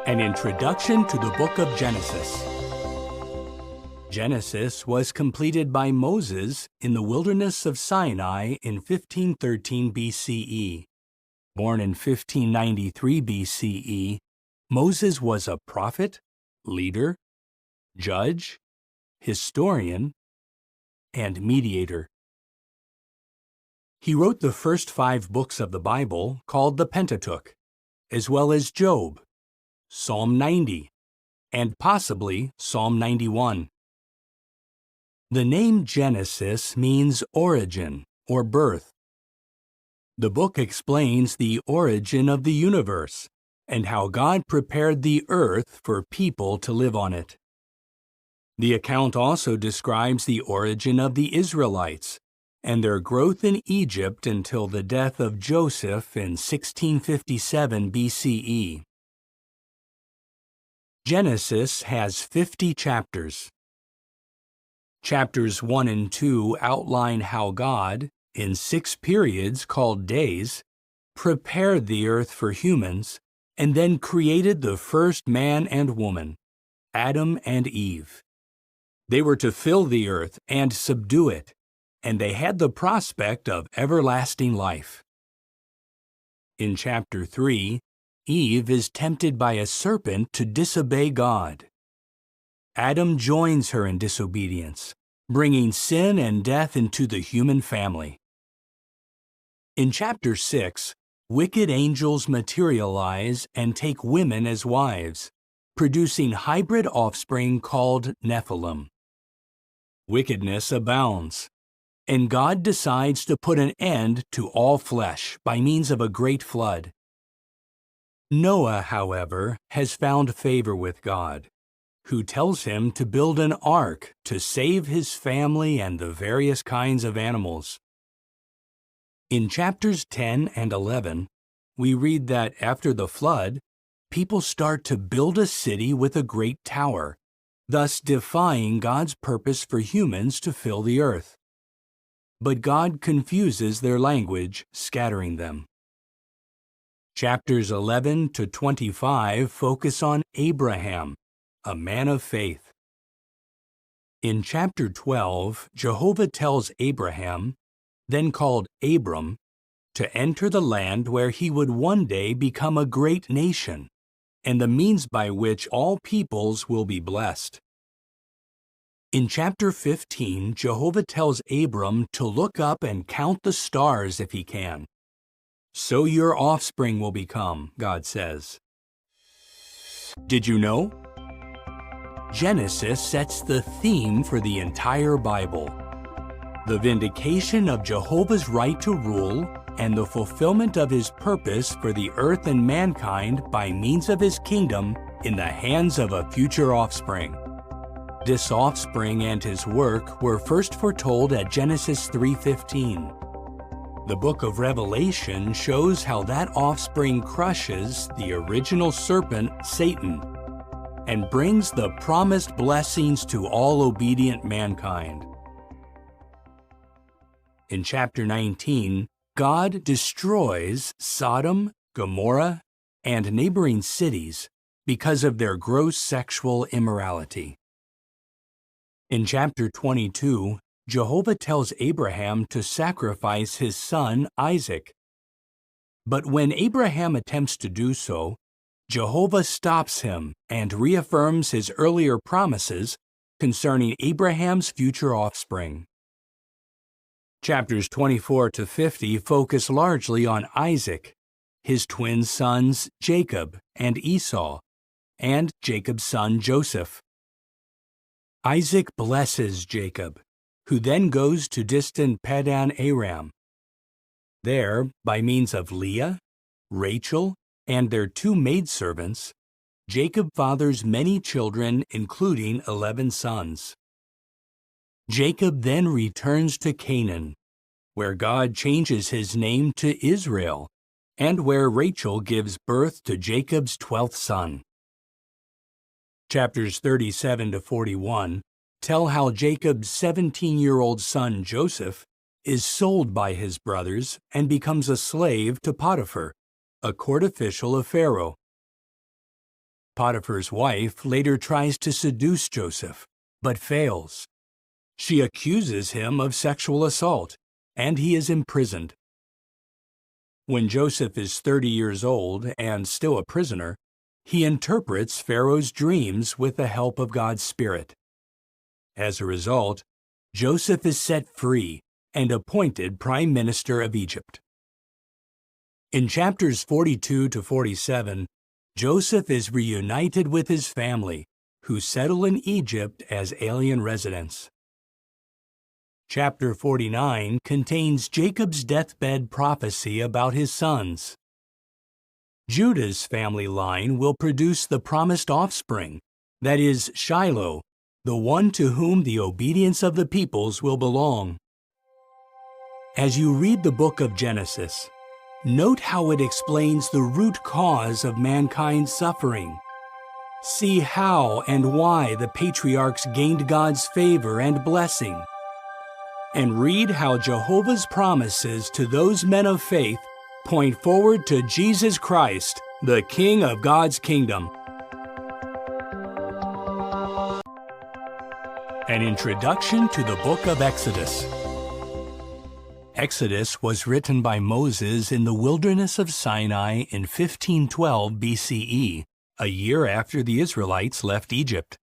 An introduction to the book of Genesis. Genesis was completed by Moses in the wilderness of Sinai in 1513 BCE. Born in 1593 BCE, Moses was a prophet, leader, judge, historian, and mediator. He wrote the first 5 books of the Bible, called the Pentateuch, as well as Job, Psalm 90, and possibly Psalm 91. The name Genesis means origin or birth. The book explains the origin of the universe and how God prepared the earth for people to live on it. The account also describes the origin of the Israelites and their growth in Egypt until the death of Joseph in 1657 BCE. Genesis has 50 chapters. Chapters 1 and 2 outline how God, in 6 periods called days, prepared the earth for humans and then created the first man and woman, Adam and Eve. They were to fill the earth and subdue it, and they had the prospect of everlasting life. In chapter 3, Eve is tempted by a serpent to disobey God. Adam joins her in disobedience, bringing sin and death into the human family. In chapter 6, wicked angels materialize and take women as wives, producing hybrid offspring called Nephilim. Wickedness abounds, and God decides to put an end to all flesh by means of a great flood. Noah, however, has found favor with God, who tells him to build an ark to save his family and the various kinds of animals. In chapters 10 and 11, we read that after the flood, people start to build a city with a great tower, thus defying God's purpose for humans to fill the earth. But God confuses their language, scattering them. Chapters 11 to 25 focus on Abraham, a man of faith. In chapter 12, Jehovah tells Abraham, then called Abram, to enter the land where he would one day become a great nation, and the means by which all peoples will be blessed. In chapter 15, Jehovah tells Abram to look up and count the stars if he can. So your offspring will become, God says. Did you know? Genesis sets the theme for the entire Bible. The vindication of Jehovah's right to rule and the fulfillment of his purpose for the earth and mankind by means of his kingdom in the hands of a future offspring. This offspring and his work were first foretold at Genesis 3:15. The book of Revelation shows how that offspring crushes the original serpent, Satan, and brings the promised blessings to all obedient mankind. In chapter 19, God destroys Sodom, Gomorrah, and neighboring cities because of their gross sexual immorality. In chapter 22, Jehovah tells Abraham to sacrifice his son Isaac. But when Abraham attempts to do so, Jehovah stops him and reaffirms his earlier promises concerning Abraham's future offspring. Chapters 24 to 50 focus largely on Isaac, his twin sons Jacob and Esau, and Jacob's son Joseph. Isaac blesses Jacob, who then goes to distant Padan Aram. There, by means of Leah, Rachel, and their 2 maidservants, Jacob fathers many children, including 11 sons. Jacob then returns to Canaan, where God changes his name to Israel, and where Rachel gives birth to Jacob's 12th son. Chapters 37 to 41 tell how Jacob's 17-year-old son Joseph is sold by his brothers and becomes a slave to Potiphar, a court official of Pharaoh. Potiphar's wife later tries to seduce Joseph, but fails. She accuses him of sexual assault, and he is imprisoned. When Joseph is 30 years old and still a prisoner, he interprets Pharaoh's dreams with the help of God's Spirit. As a result, Joseph is set free and appointed Prime Minister of Egypt. In chapters 42 to 47, Joseph is reunited with his family, who settle in Egypt as alien residents. Chapter 49 contains Jacob's deathbed prophecy about his sons. Judah's family line will produce the promised offspring, that is, Shiloh, the one to whom the obedience of the peoples will belong. As you read the book of Genesis, note how it explains the root cause of mankind's suffering. See how and why the patriarchs gained God's favor and blessing. And read how Jehovah's promises to those men of faith point forward to Jesus Christ, the King of God's kingdom. An introduction to the book of Exodus. Exodus was written by Moses in the wilderness of Sinai in 1512 BCE, a year after the Israelites left Egypt.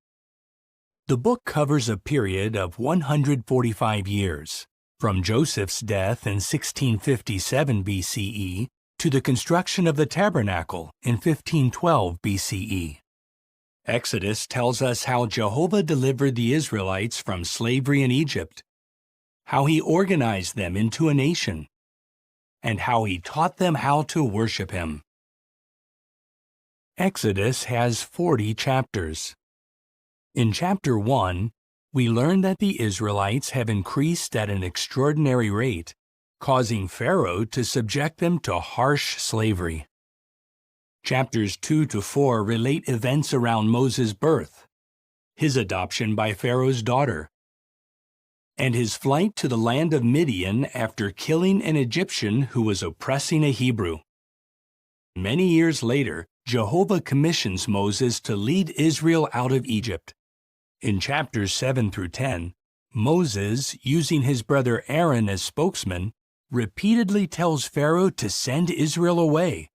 The book covers a period of 145 years, from Joseph's death in 1657 BCE to the construction of the tabernacle in 1512 BCE. Exodus tells us how Jehovah delivered the Israelites from slavery in Egypt, how he organized them into a nation, and how he taught them how to worship him. Exodus has 40 chapters. In chapter 1, we learn that the Israelites have increased at an extraordinary rate, causing Pharaoh to subject them to harsh slavery. Chapters 2 to 4 relate events around Moses' birth, his adoption by Pharaoh's daughter, and his flight to the land of Midian after killing an Egyptian who was oppressing a Hebrew. Many years later, Jehovah commissions Moses to lead Israel out of Egypt. In chapters 7 through 10, Moses, using his brother Aaron as spokesman, repeatedly tells Pharaoh to send Israel away,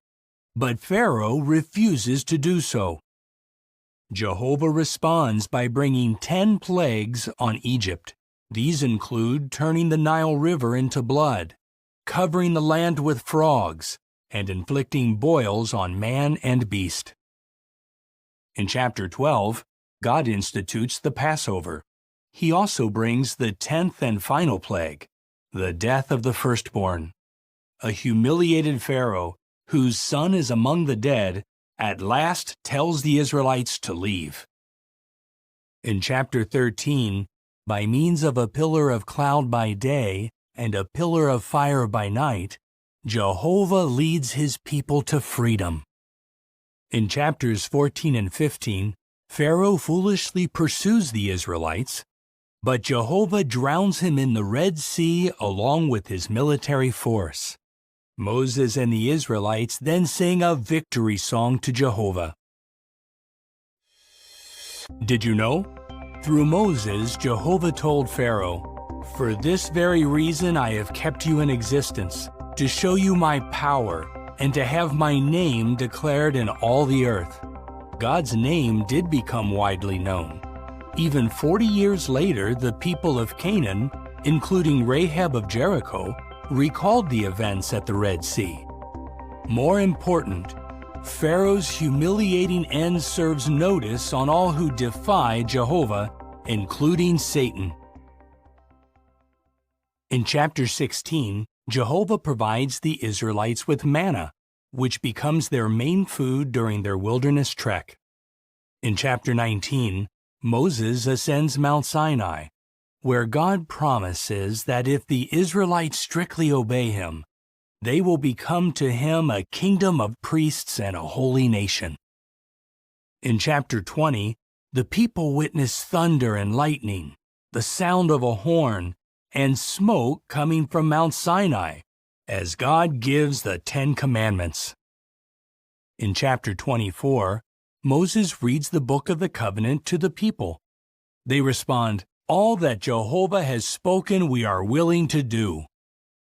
but Pharaoh refuses to do so. Jehovah responds by bringing 10 plagues on Egypt. These include turning the Nile River into blood, covering the land with frogs, and inflicting boils on man and beast. In chapter 12, God institutes the Passover. He also brings the 10th and final plague, the death of the firstborn. A humiliated Pharaoh, whose son is among the dead, at last tells the Israelites to leave. In chapter 13, by means of a pillar of cloud by day and a pillar of fire by night, Jehovah leads his people to freedom. In chapters 14 and 15, Pharaoh foolishly pursues the Israelites, but Jehovah drowns him in the Red Sea along with his military force. Moses and the Israelites then sing a victory song to Jehovah. Did you know? Through Moses, Jehovah told Pharaoh, "For this very reason I have kept you in existence, to show you my power, and to have my name declared in all the earth." God's name did become widely known. Even 40 years later, the people of Canaan, including Rahab of Jericho, recalled the events at the Red Sea. More important, Pharaoh's humiliating end serves notice on all who defy Jehovah, including Satan. In chapter 16, Jehovah provides the Israelites with manna, which becomes their main food during their wilderness trek. In chapter 19, Moses ascends Mount Sinai, where God promises that if the Israelites strictly obey him, they will become to him a kingdom of priests and a holy nation. In chapter 20, the people witness thunder and lightning, the sound of a horn, and smoke coming from Mount Sinai, as God gives the 10 Commandments. In chapter 24, Moses reads the book of the covenant to the people. They respond, "All that Jehovah has spoken we are willing to do."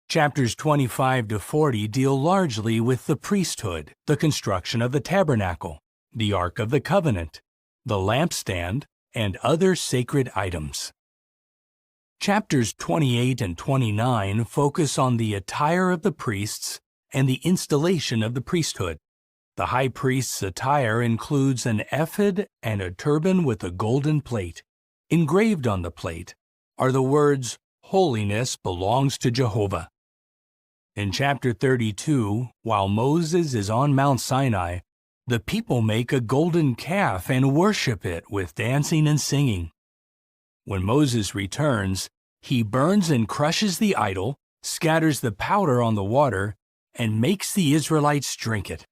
Chapters 25 to 40 deal largely with the priesthood, the construction of the tabernacle, the Ark of the Covenant, the lampstand, and other sacred items. Chapters 28 and 29 focus on the attire of the priests and the installation of the priesthood. The high priest's attire includes an ephod and a turban with a golden plate. Engraved on the plate are the words, "Holiness belongs to Jehovah." In chapter 32, while Moses is on Mount Sinai, the people make a golden calf and worship it with dancing and singing. When Moses returns, he burns and crushes the idol, scatters the powder on the water, and makes the Israelites drink it.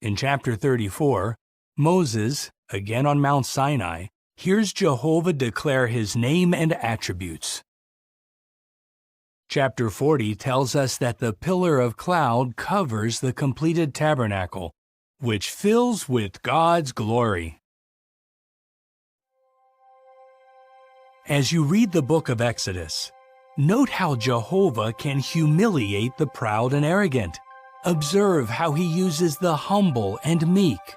In chapter 34, Moses, again on Mount Sinai, hears Jehovah declare his name and attributes. Chapter 40 tells us that the pillar of cloud covers the completed tabernacle, which fills with God's glory. As you read the book of Exodus, note how Jehovah can humiliate the proud and arrogant. Observe how he uses the humble and meek,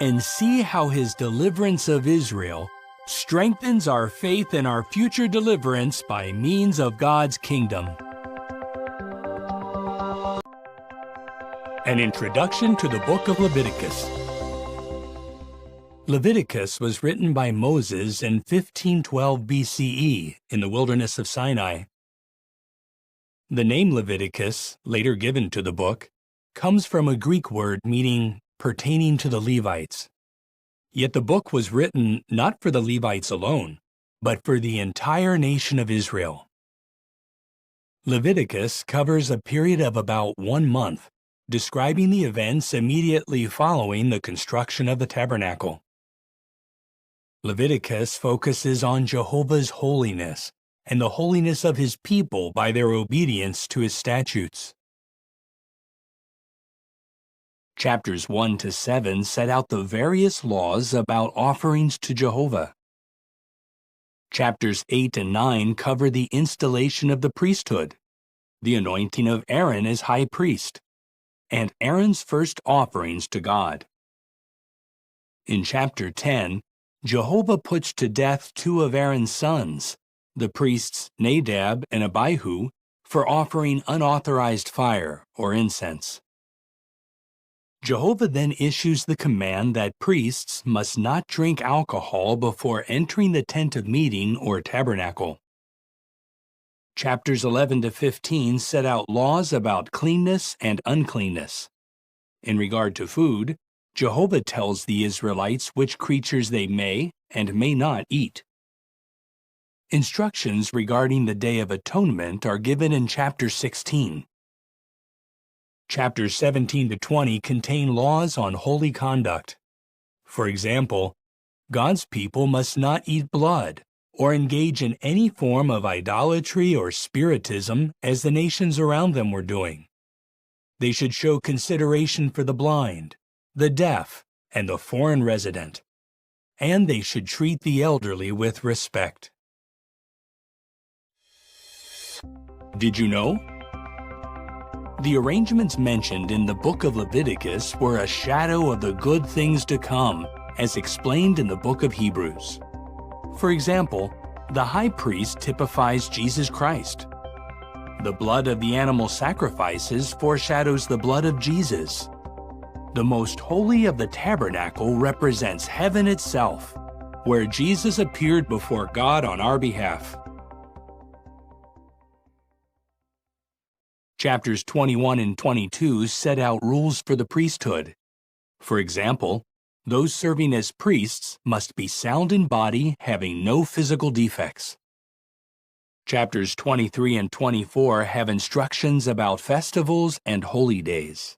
and see how his deliverance of Israel strengthens our faith in our future deliverance by means of God's kingdom. An introduction to the book of Leviticus. Leviticus was written by Moses in 1512 BCE in the wilderness of Sinai. The name Leviticus, later given to the book, comes from a Greek word meaning pertaining to the Levites. Yet the book was written not for the Levites alone, but for the entire nation of Israel. Leviticus covers a period of about 1 month, describing the events immediately following the construction of the tabernacle. Leviticus focuses on Jehovah's holiness and the holiness of his people by their obedience to his statutes. Chapters 1 to 7 set out the various laws about offerings to Jehovah. Chapters 8 and 9 cover the installation of the priesthood, the anointing of Aaron as high priest, and Aaron's first offerings to God. In chapter 10, Jehovah puts to death 2 of Aaron's sons, the priests Nadab and Abihu, for offering unauthorized fire or incense. Jehovah then issues the command that priests must not drink alcohol before entering the tent of meeting or tabernacle. Chapters 11 to 15 set out laws about cleanness and uncleanness. In regard to food, Jehovah tells the Israelites which creatures they may and may not eat. Instructions regarding the Day of Atonement are given in chapter 16. Chapters 17 to 20 contain laws on holy conduct. For example, God's people must not eat blood or engage in any form of idolatry or spiritism as the nations around them were doing. They should show consideration for the blind, the deaf, and the foreign resident, and they should treat the elderly with respect. Did you know? The arrangements mentioned in the book of Leviticus were a shadow of the good things to come, as explained in the book of Hebrews. For example, the high priest typifies Jesus Christ. The blood of the animal sacrifices foreshadows the blood of Jesus. The most holy of the tabernacle represents heaven itself, where Jesus appeared before God on our behalf. Chapters 21 and 22 set out rules for the priesthood. For example, those serving as priests must be sound in body, having no physical defects. Chapters 23 and 24 have instructions about festivals and holy days.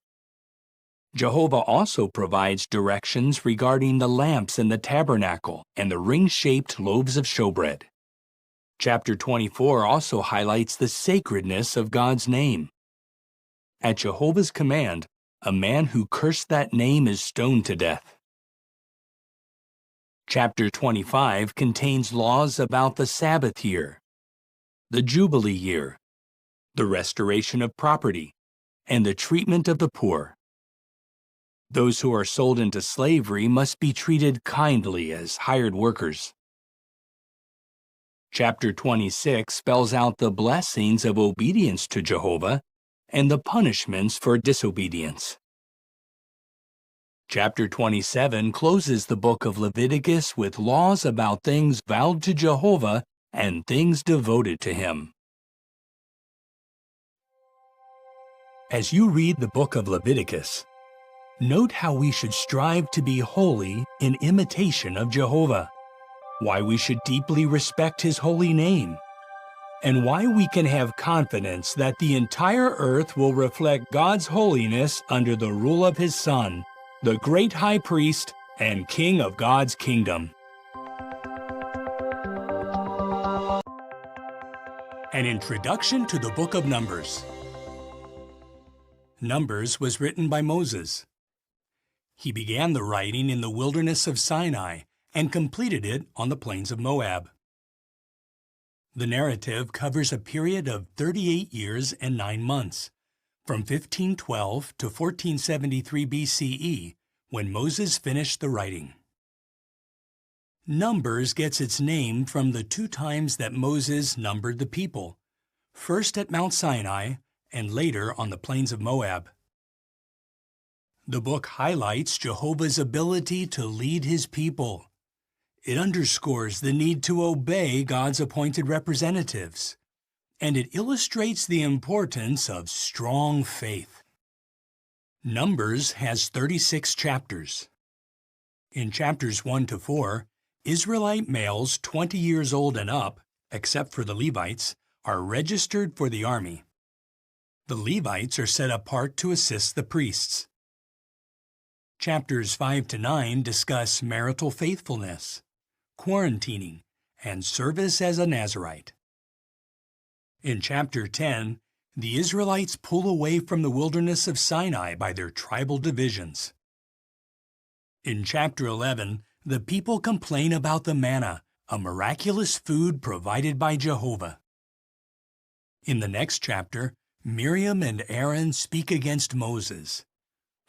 Jehovah also provides directions regarding the lamps in the tabernacle and the ring-shaped loaves of showbread. Chapter 24 also highlights the sacredness of God's name. At Jehovah's command, a man who cursed that name is stoned to death. Chapter 25 contains laws about the Sabbath year, the Jubilee year, the restoration of property, and the treatment of the poor. Those who are sold into slavery must be treated kindly as hired workers. Chapter 26 spells out the blessings of obedience to Jehovah and the punishments for disobedience. Chapter 27 closes the book of Leviticus with laws about things vowed to Jehovah and things devoted to him. As you read the book of Leviticus, note how we should strive to be holy in imitation of Jehovah, why we should deeply respect his holy name, and why we can have confidence that the entire earth will reflect God's holiness under the rule of his Son, the great high priest and king of God's kingdom. An introduction to the book of Numbers. Numbers was written by Moses. He began the writing in the wilderness of Sinai and completed it on the plains of Moab. The narrative covers a period of 38 years and 9 months, from 1512 to 1473 BCE, when Moses finished the writing. Numbers gets its name from the 2 times that Moses numbered the people, first at Mount Sinai and later on the plains of Moab. The book highlights Jehovah's ability to lead his people. It underscores the need to obey God's appointed representatives, and it illustrates the importance of strong faith. Numbers has 36 chapters. In chapters 1 to 4, Israelite males 20 years old and up, except for the Levites, are registered for the army. The Levites are set apart to assist the priests. Chapters 5 to 9 discuss marital faithfulness, quarantining, and service as a Nazirite. In chapter 10, the Israelites pull away from the wilderness of Sinai by their tribal divisions. In chapter 11, the people complain about the manna, a miraculous food provided by Jehovah. In the next chapter, Miriam and Aaron speak against Moses.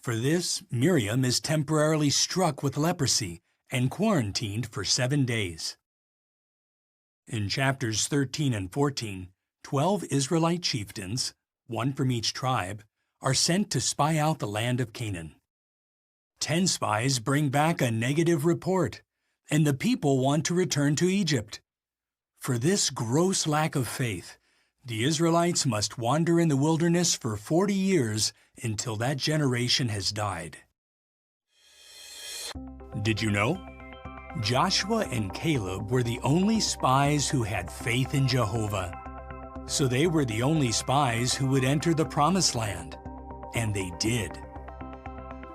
For this, Miriam is temporarily struck with leprosy and quarantined for 7 days. In chapters 13 and 14, 12 Israelite chieftains, 1 from each tribe, are sent to spy out the land of Canaan. 10 spies bring back a negative report, and the people want to return to Egypt. For this gross lack of faith, the Israelites must wander in the wilderness for 40 years until that generation has died. Did you know? Joshua and Caleb were the only spies who had faith in Jehovah. So they were the only spies who would enter the Promised Land. And they did.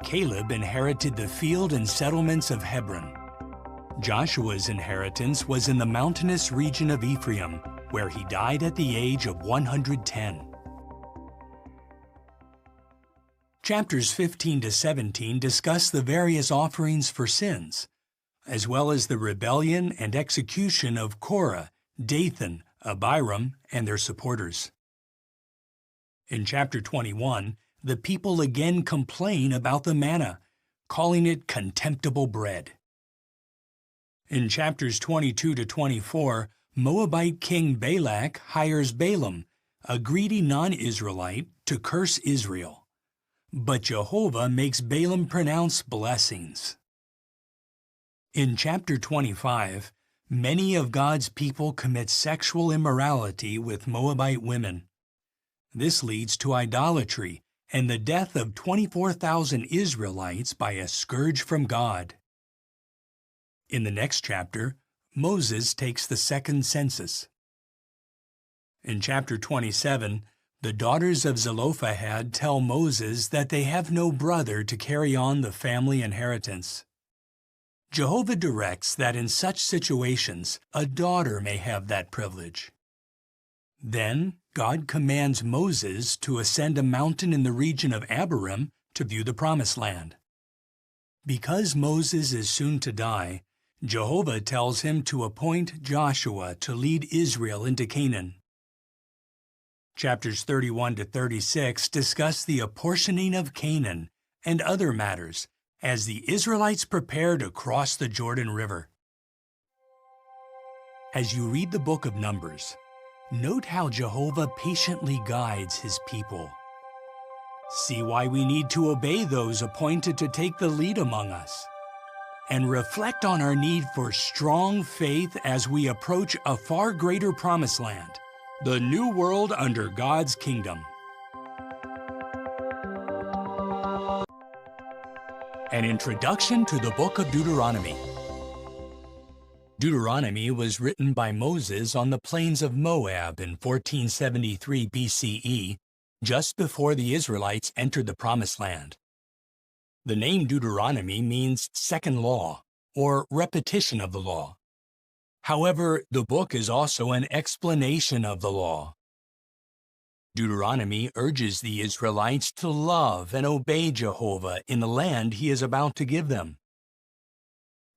Caleb inherited the field and settlements of Hebron. Joshua's inheritance was in the mountainous region of Ephraim, where he died at the age of 110. Chapters 15 to 17 discuss the various offerings for sins, as well as the rebellion and execution of Korah, Dathan, Abiram, and their supporters. In chapter 21, the people again complain about the manna, calling it contemptible bread. In chapters 22 to 24, Moabite king Balak hires Balaam, a greedy non-Israelite, to curse Israel. But Jehovah makes Balaam pronounce blessings. In chapter 25, many of God's people commit sexual immorality with Moabite women. This leads to idolatry and the death of 24,000 Israelites by a scourge from God. In the next chapter, Moses takes the second census. In chapter 27, the daughters of Zelophehad tell Moses that they have no brother to carry on the family inheritance. Jehovah directs that in such situations, a daughter may have that privilege. Then, God commands Moses to ascend a mountain in the region of Abiram to view the Promised Land. Because Moses is soon to die, Jehovah tells him to appoint Joshua to lead Israel into Canaan. Chapters 31 to 36 discuss the apportioning of Canaan and other matters as the Israelites prepare to cross the Jordan River. As you read the book of Numbers, note how Jehovah patiently guides his people. See why we need to obey those appointed to take the lead among us, and reflect on our need for strong faith as we approach a far greater promised land, the new world under God's kingdom. An introduction to the book of Deuteronomy. Deuteronomy was written by Moses on the plains of Moab in 1473 BCE, just before the Israelites entered the Promised Land. The name Deuteronomy means second law, or repetition of the law. However, the book is also an explanation of the law. Deuteronomy urges the Israelites to love and obey Jehovah in the land he is about to give them.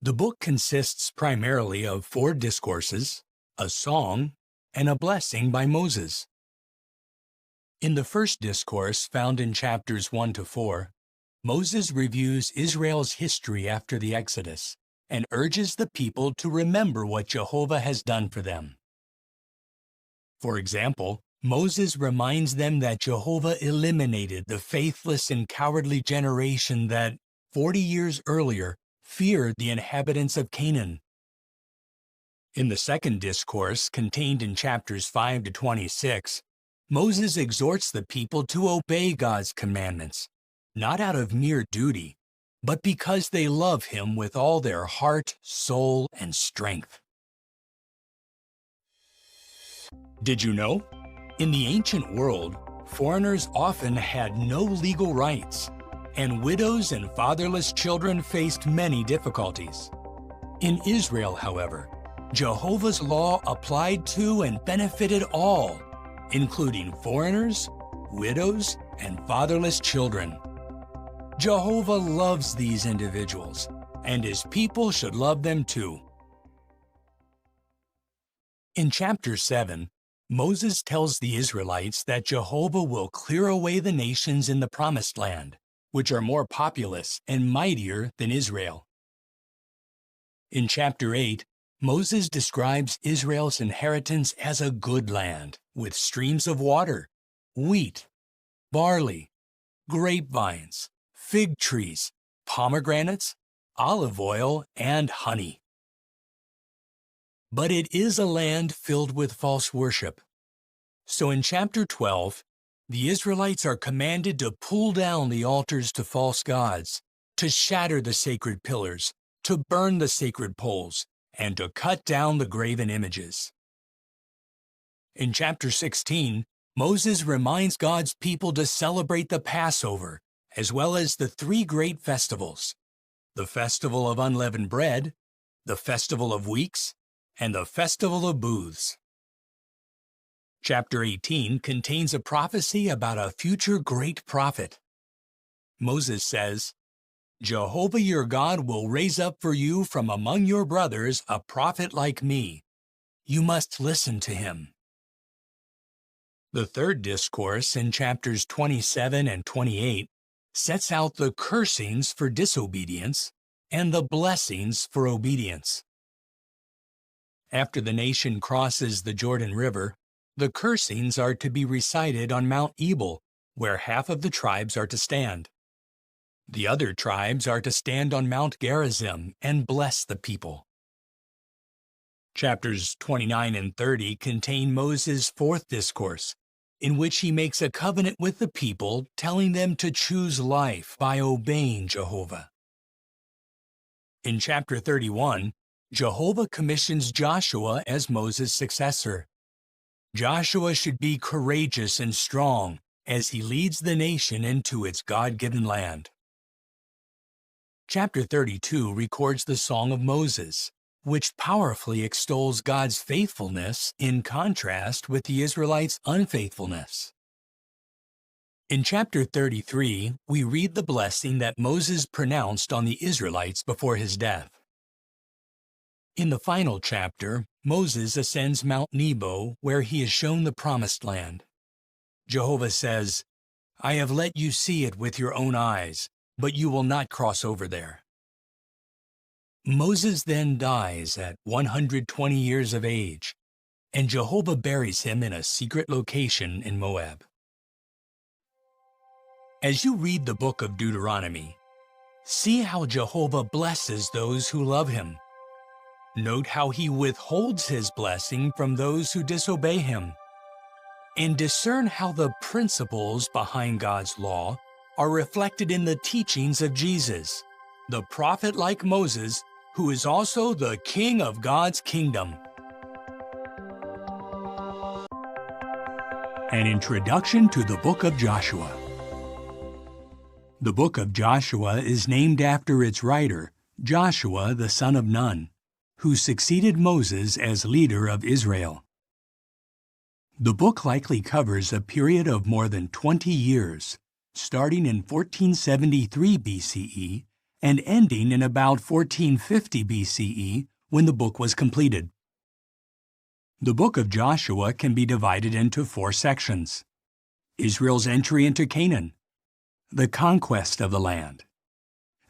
The book consists primarily of 4 discourses, a song, and a blessing by Moses. In the first discourse, found in chapters 1 to 4, Moses reviews Israel's history after the Exodus and urges the people to remember what Jehovah has done for them. For example, Moses reminds them that Jehovah eliminated the faithless and cowardly generation that, 40 years earlier, feared the inhabitants of Canaan. In the second discourse, contained in chapters 5 to 26, Moses exhorts the people to obey God's commandments, not out of mere duty, but because they love Him with all their heart, soul, and strength. Did you know? In the ancient world, foreigners often had no legal rights, and widows and fatherless children faced many difficulties. In Israel, however, Jehovah's law applied to and benefited all, including foreigners, widows, and fatherless children. Jehovah loves these individuals, and His people should love them too. In chapter 7, Moses tells the Israelites that Jehovah will clear away the nations in the Promised Land, which are more populous and mightier than Israel. In chapter 8, Moses describes Israel's inheritance as a good land, with streams of water, wheat, barley, grapevines, fig trees, pomegranates, olive oil, and honey. But it is a land filled with false worship. So in chapter 12, the Israelites are commanded to pull down the altars to false gods, to shatter the sacred pillars, to burn the sacred poles, and to cut down the graven images. In chapter 16, Moses reminds God's people to celebrate the Passover, as well as the 3 great festivals: the Festival of Unleavened Bread, the Festival of Weeks, and the Festival of Booths. Chapter 18 contains a prophecy about a future great prophet. Moses says, "Jehovah your God will raise up for you from among your brothers a prophet like me. You must listen to him." The third discourse in chapters 27 and 28 sets out the cursings for disobedience and the blessings for obedience. After the nation crosses the Jordan River, the cursings are to be recited on Mount Ebal, where half of the tribes are to stand. The other tribes are to stand on Mount Gerizim and bless the people. Chapters 29 and 30 contain Moses' 4th discourse, in which he makes a covenant with the people, telling them to choose life by obeying Jehovah. In chapter 31, Jehovah commissions Joshua as Moses' successor. Joshua should be courageous and strong as he leads the nation into its God-given land. Chapter 32 records the Song of Moses, which powerfully extols God's faithfulness in contrast with the Israelites' unfaithfulness. In chapter 33, we read the blessing that Moses pronounced on the Israelites before his death. In the final chapter, Moses ascends Mount Nebo, where he is shown the Promised Land. Jehovah says, "I have let you see it with your own eyes, but you will not cross over there." Moses then dies at 120 years of age, and Jehovah buries him in a secret location in Moab. As you read the book of Deuteronomy, see how Jehovah blesses those who love him. Note how he withholds his blessing from those who disobey him. And discern how the principles behind God's law are reflected in the teachings of Jesus, the prophet like Moses, who is also the King of God's kingdom. An introduction to the book of Joshua. The book of Joshua is named after its writer, Joshua the son of Nun, who succeeded Moses as leader of Israel. The book likely covers a period of more than 20 years, starting in 1473 BCE and ending in about 1450 BCE when the book was completed. The book of Joshua can be divided into 4 sections: Israel's entry into Canaan, the conquest of the land,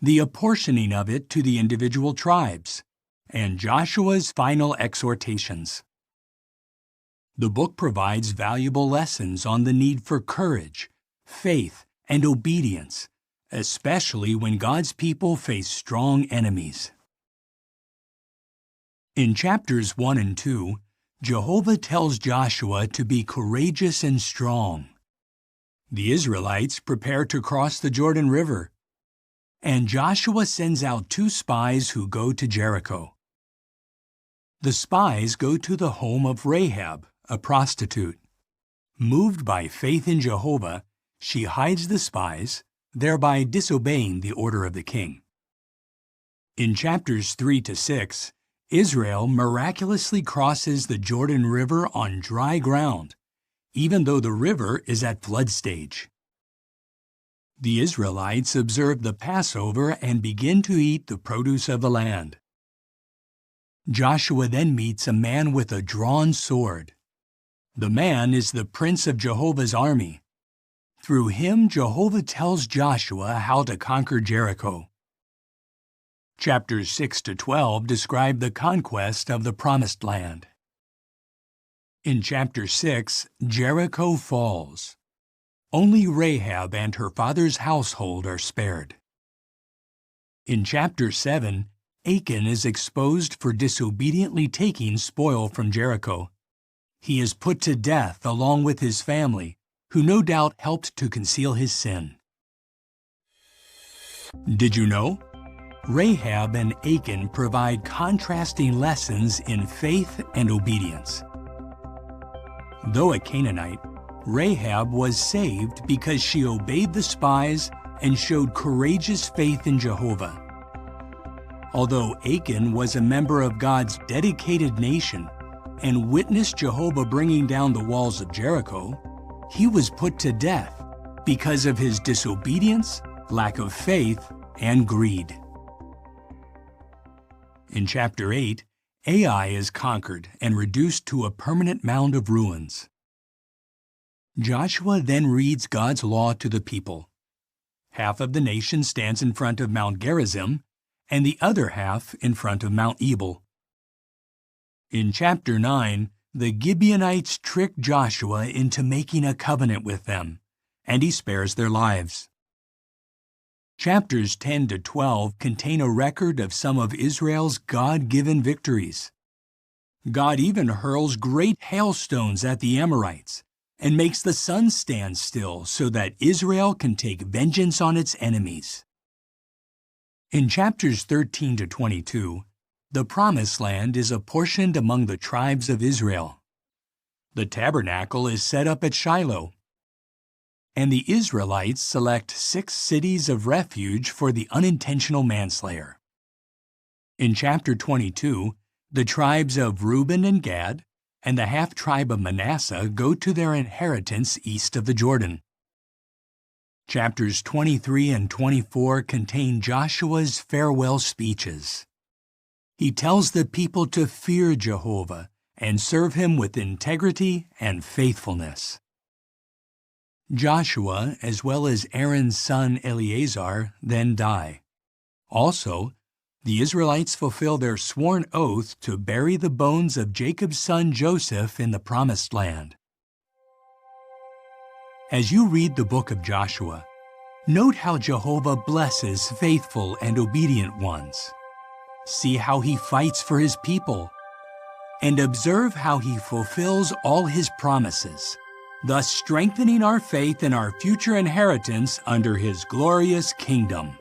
the apportioning of it to the individual tribes, and Joshua's final exhortations. The book provides valuable lessons on the need for courage, faith, and obedience, especially when God's people face strong enemies. In chapters 1 and 2, Jehovah tells Joshua to be courageous and strong. The Israelites prepare to cross the Jordan River, and Joshua sends out 2 spies who go to Jericho. The spies go to the home of Rahab, a prostitute. Moved by faith in Jehovah, she hides the spies, thereby disobeying the order of the king. In chapters 3 to 6, Israel miraculously crosses the Jordan River on dry ground, even though the river is at flood stage. The Israelites observe the Passover and begin to eat the produce of the land. Joshua then meets a man with a drawn sword. The man is the prince of Jehovah's army. Through him, Jehovah tells Joshua how to conquer Jericho. Chapters 6 to 12 describe the conquest of the Promised Land. In chapter 6, Jericho falls. Only Rahab and her father's household are spared. In chapter 7, Achan is exposed for disobediently taking spoil from Jericho. He is put to death along with his family, who no doubt helped to conceal his sin. Did you know? Rahab and Achan provide contrasting lessons in faith and obedience. Though a Canaanite, Rahab was saved because she obeyed the spies and showed courageous faith in Jehovah. Although Achan was a member of God's dedicated nation and witnessed Jehovah bringing down the walls of Jericho, he was put to death because of his disobedience, lack of faith, and greed. In chapter 8, Ai is conquered and reduced to a permanent mound of ruins. Joshua then reads God's law to the people. Half of the nation stands in front of Mount Gerizim, and the other half in front of Mount Ebal. In chapter 9, the Gibeonites trick Joshua into making a covenant with them, and he spares their lives. Chapters 10 to 12 contain a record of some of Israel's God-given victories. God even hurls great hailstones at the Amorites and makes the sun stand still so that Israel can take vengeance on its enemies. In chapters 13 to 22, the Promised Land is apportioned among the tribes of Israel. The tabernacle is set up at Shiloh, and the Israelites select 6 cities of refuge for the unintentional manslayer. In chapter 22, the tribes of Reuben and Gad and the half-tribe of Manasseh go to their inheritance east of the Jordan. Chapters 23 and 24 contain Joshua's farewell speeches. He tells the people to fear Jehovah and serve him with integrity and faithfulness. Joshua, as well as Aaron's son Eleazar, then die. Also, the Israelites fulfill their sworn oath to bury the bones of Jacob's son Joseph in the Promised Land. As you read the book of Joshua, note how Jehovah blesses faithful and obedient ones. See how he fights for his people, and observe how he fulfills all his promises, thus strengthening our faith in our future inheritance under his glorious kingdom.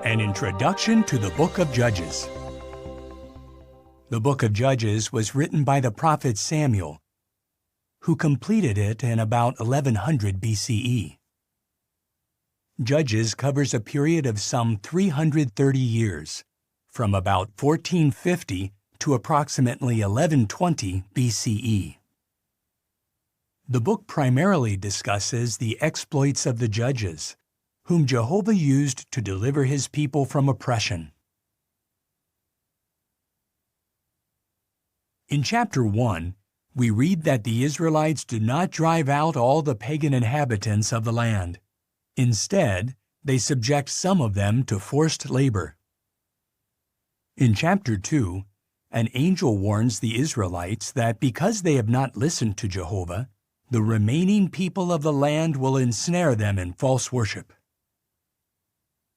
An introduction to the book of Judges. The book of Judges was written by the prophet Samuel, who completed it in about 1100 BCE. Judges covers a period of some 330 years, from about 1450 to approximately 1120 BCE. The book primarily discusses the exploits of the judges, whom Jehovah used to deliver his people from oppression. In chapter 1, we read that the Israelites did not drive out all the pagan inhabitants of the land. Instead, they subject some of them to forced labor. In chapter 2, an angel warns the Israelites that because they have not listened to Jehovah, the remaining people of the land will ensnare them in false worship.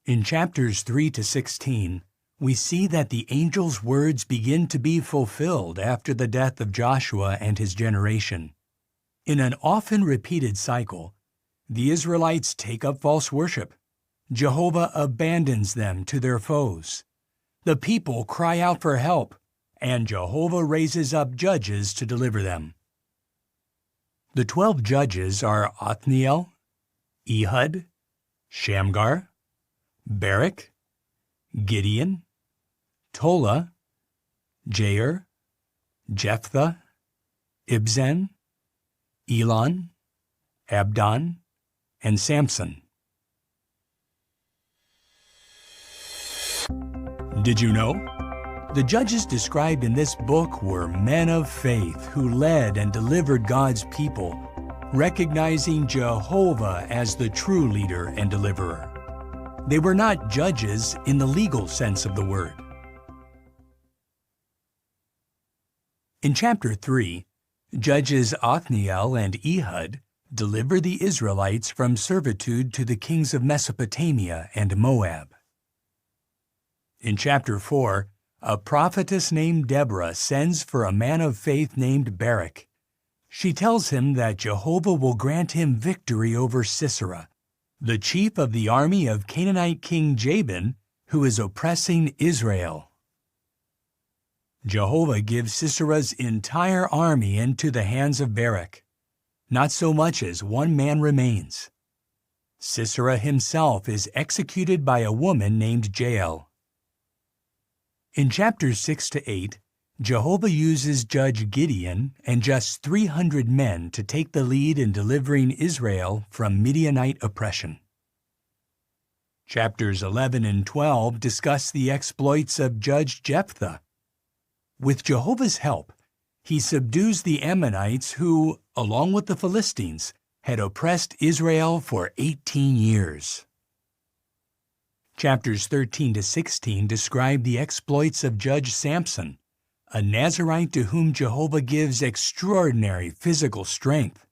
In chapters 3 to 16, we see that the angel's words begin to be fulfilled after the death of Joshua and his generation. In an often repeated cycle, the Israelites take up false worship. Jehovah abandons them to their foes. The people cry out for help, and Jehovah raises up judges to deliver them. The 12 judges are Othniel, Ehud, Shamgar, Barak, Gideon, Tola, Jair, Jephthah, Ibzan, Elon, Abdon, and Samson. Did you know? The judges described in this book were men of faith who led and delivered God's people, recognizing Jehovah as the true leader and deliverer. They were not judges in the legal sense of the word. In chapter 3, Judges Othniel and Ehud deliver the Israelites from servitude to the kings of Mesopotamia and Moab. In chapter 4, a prophetess named Deborah sends for a man of faith named Barak. She tells him that Jehovah will grant him victory over Sisera, the chief of the army of Canaanite king Jabin, who is oppressing Israel. Jehovah gives Sisera's entire army into the hands of Barak. Not so much as one man remains. Sisera himself is executed by a woman named Jael. In chapters 6 to 8, Jehovah uses Judge Gideon and just 300 men to take the lead in delivering Israel from Midianite oppression. Chapters 11 and 12 discuss the exploits of Judge Jephthah. With Jehovah's help, he subdues the Ammonites who, along with the Philistines, had oppressed Israel for 18 years. Chapters 13 to 16 describe the exploits of Judge Samson, a Nazirite to whom Jehovah gives extraordinary physical strength.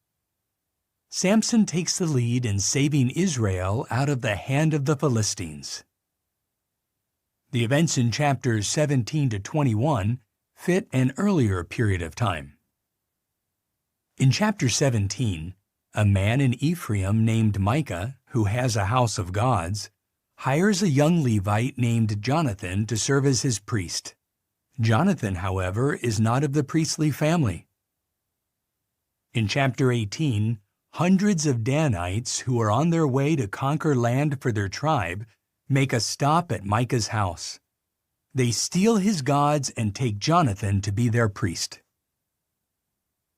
Samson takes the lead in saving Israel out of the hand of the Philistines. The events in chapters 17 to 21 fit an earlier period of time. In chapter 17, a man in Ephraim named Micah, who has a house of gods, hires a young Levite named Jonathan to serve as his priest. Jonathan, however, is not of the priestly family. In chapter 18, hundreds of Danites who are on their way to conquer land for their tribe make a stop at Micah's house. They steal his gods and take Jonathan to be their priest.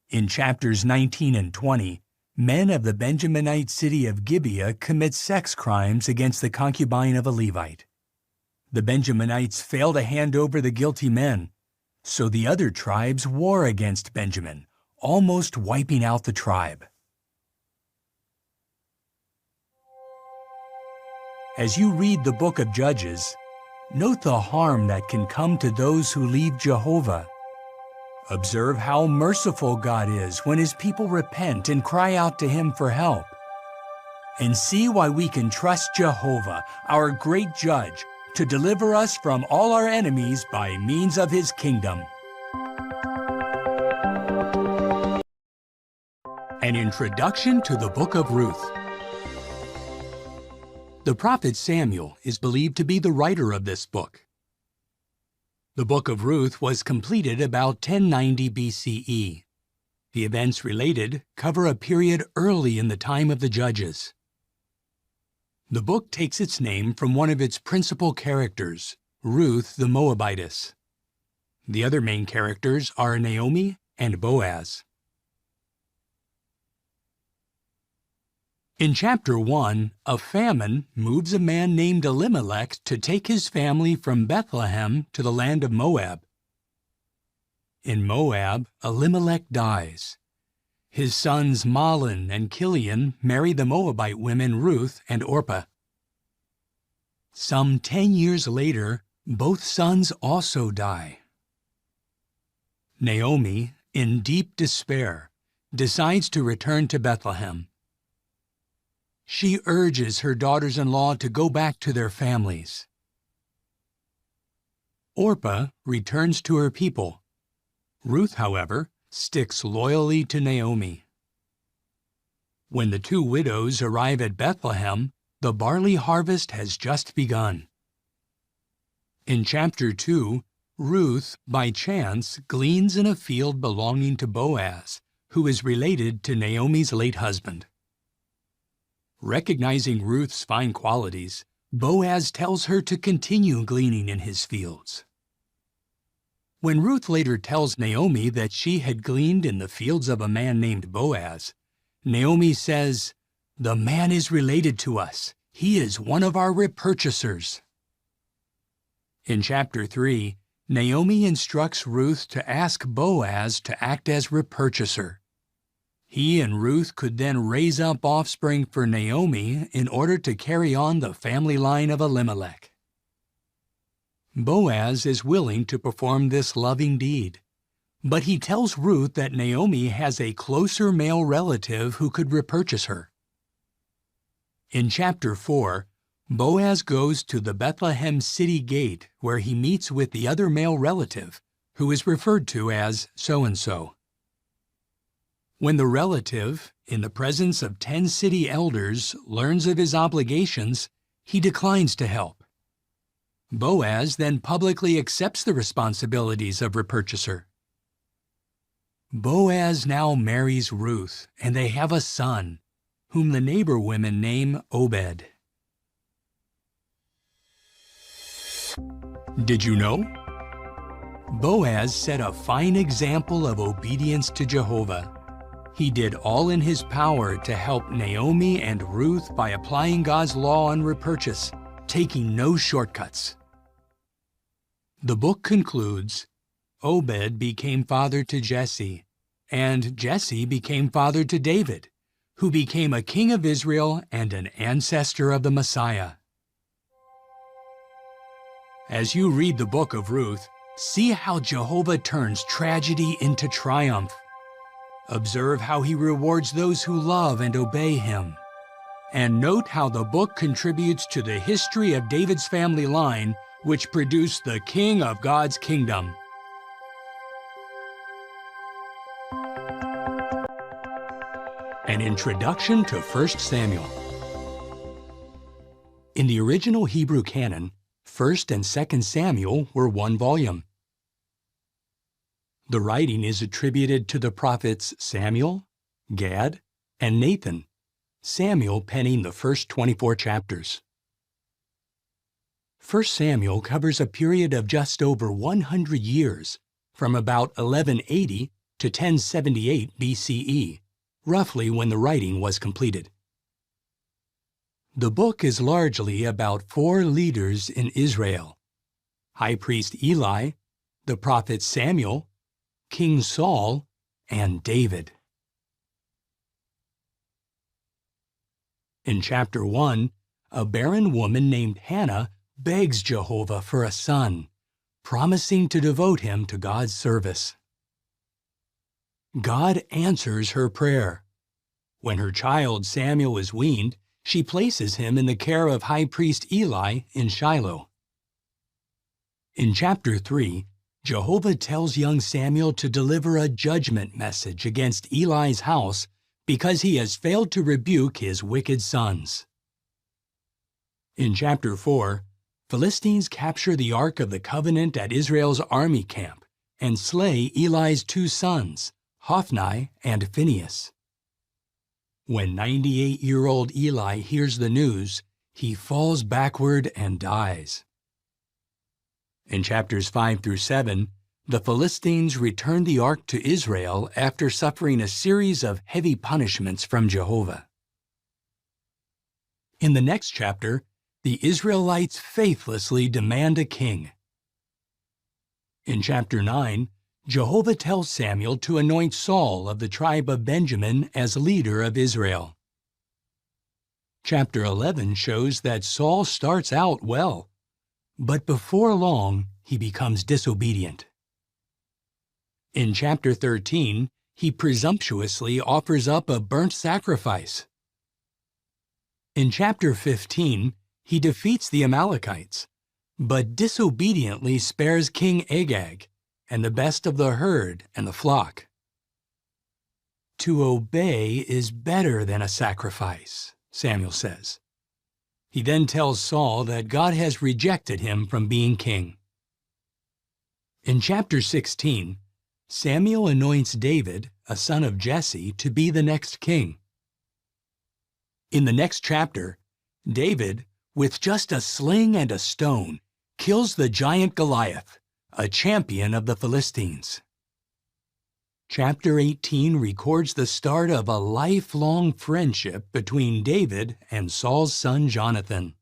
In chapters 19 and 20, men of the Benjaminite city of Gibeah commit sex crimes against the concubine of a Levite. The Benjaminites fail to hand over the guilty men, so the other tribes war against Benjamin, almost wiping out the tribe. As you read the book of Judges, note the harm that can come to those who leave Jehovah. Observe how merciful God is when His people repent and cry out to Him for help. And see why we can trust Jehovah, our great judge, to deliver us from all our enemies by means of His kingdom. An introduction to the book of Ruth. The prophet Samuel is believed to be the writer of this book. The book of Ruth was completed about 1090 BCE. The events related cover a period early in the time of the Judges. The book takes its name from one of its principal characters, Ruth the Moabitess. The other main characters are Naomi and Boaz. In chapter 1, a famine moves a man named Elimelech to take his family from Bethlehem to the land of Moab. In Moab, Elimelech dies. His sons Mahlon and Chilion marry the Moabite women Ruth and Orpah. Some 10 years later, both sons also die. Naomi, in deep despair, decides to return to Bethlehem. She urges her daughters-in-law to go back to their families. Orpah returns to her people. Ruth, however, sticks loyally to Naomi. When the two widows arrive at Bethlehem, the barley harvest has just begun. In chapter 2, Ruth, by chance, gleans in a field belonging to Boaz, who is related to Naomi's late husband. Recognizing Ruth's fine qualities, Boaz tells her to continue gleaning in his fields. When Ruth later tells Naomi that she had gleaned in the fields of a man named Boaz, Naomi says, "The man is related to us. He is one of our repurchasers." In chapter 3, Naomi instructs Ruth to ask Boaz to act as repurchaser. He and Ruth could then raise up offspring for Naomi in order to carry on the family line of Elimelech. Boaz is willing to perform this loving deed, but he tells Ruth that Naomi has a closer male relative who could repurchase her. In chapter 4, Boaz goes to the Bethlehem city gate where he meets with the other male relative, who is referred to as so-and-so. When the relative, in the presence of 10 city elders, learns of his obligations, he declines to help. Boaz then publicly accepts the responsibilities of repurchaser. Boaz now marries Ruth, and they have a son, whom the neighbor women name Obed. Did you know? Boaz set a fine example of obedience to Jehovah. He did all in his power to help Naomi and Ruth by applying God's law on repurchase, taking no shortcuts. The book concludes, Obed became father to Jesse, and Jesse became father to David, who became a king of Israel and an ancestor of the Messiah. As you read the book of Ruth, see how Jehovah turns tragedy into triumph. Observe how he rewards those who love and obey him. And note how the book contributes to the history of David's family line, which produced the king of God's kingdom. An introduction to 1 Samuel. In the original Hebrew canon, 1 and 2 Samuel were one volume. The writing is attributed to the prophets Samuel, Gad, and Nathan, Samuel penning the first 24 chapters. 1 Samuel covers a period of just over 100 years, from about 1180 to 1078 BCE, roughly when the writing was completed. The book is largely about 4 leaders in Israel, high priest Eli, the prophet Samuel, King Saul, and David. In chapter 1, a barren woman named Hannah begs Jehovah for a son, promising to devote him to God's service. God answers her prayer. When her child Samuel is weaned, she places him in the care of high priest Eli in Shiloh. In chapter 3, Jehovah tells young Samuel to deliver a judgment message against Eli's house because he has failed to rebuke his wicked sons. In chapter 4, Philistines capture the Ark of the Covenant at Israel's army camp and slay Eli's 2 sons, Hophni and Phinehas. When 98-year-old Eli hears the news, he falls backward and dies. In chapters 5 through 7, the Philistines return the ark to Israel after suffering a series of heavy punishments from Jehovah. In the next chapter, the Israelites faithlessly demand a king. In chapter 9, Jehovah tells Samuel to anoint Saul of the tribe of Benjamin as leader of Israel. Chapter 11 shows that Saul starts out well, but before long he becomes disobedient. In chapter 13, he presumptuously offers up a burnt sacrifice. In chapter 15, he defeats the Amalekites, but disobediently spares King Agag and the best of the herd and the flock. To obey is better than a sacrifice, Samuel says. He then tells Saul that God has rejected him from being king. In chapter 16, Samuel anoints David, a son of Jesse, to be the next king. In the next chapter, David, with just a sling and a stone, kills the giant Goliath, a champion of the Philistines. Chapter 18 records the start of a lifelong friendship between David and Saul's son Jonathan.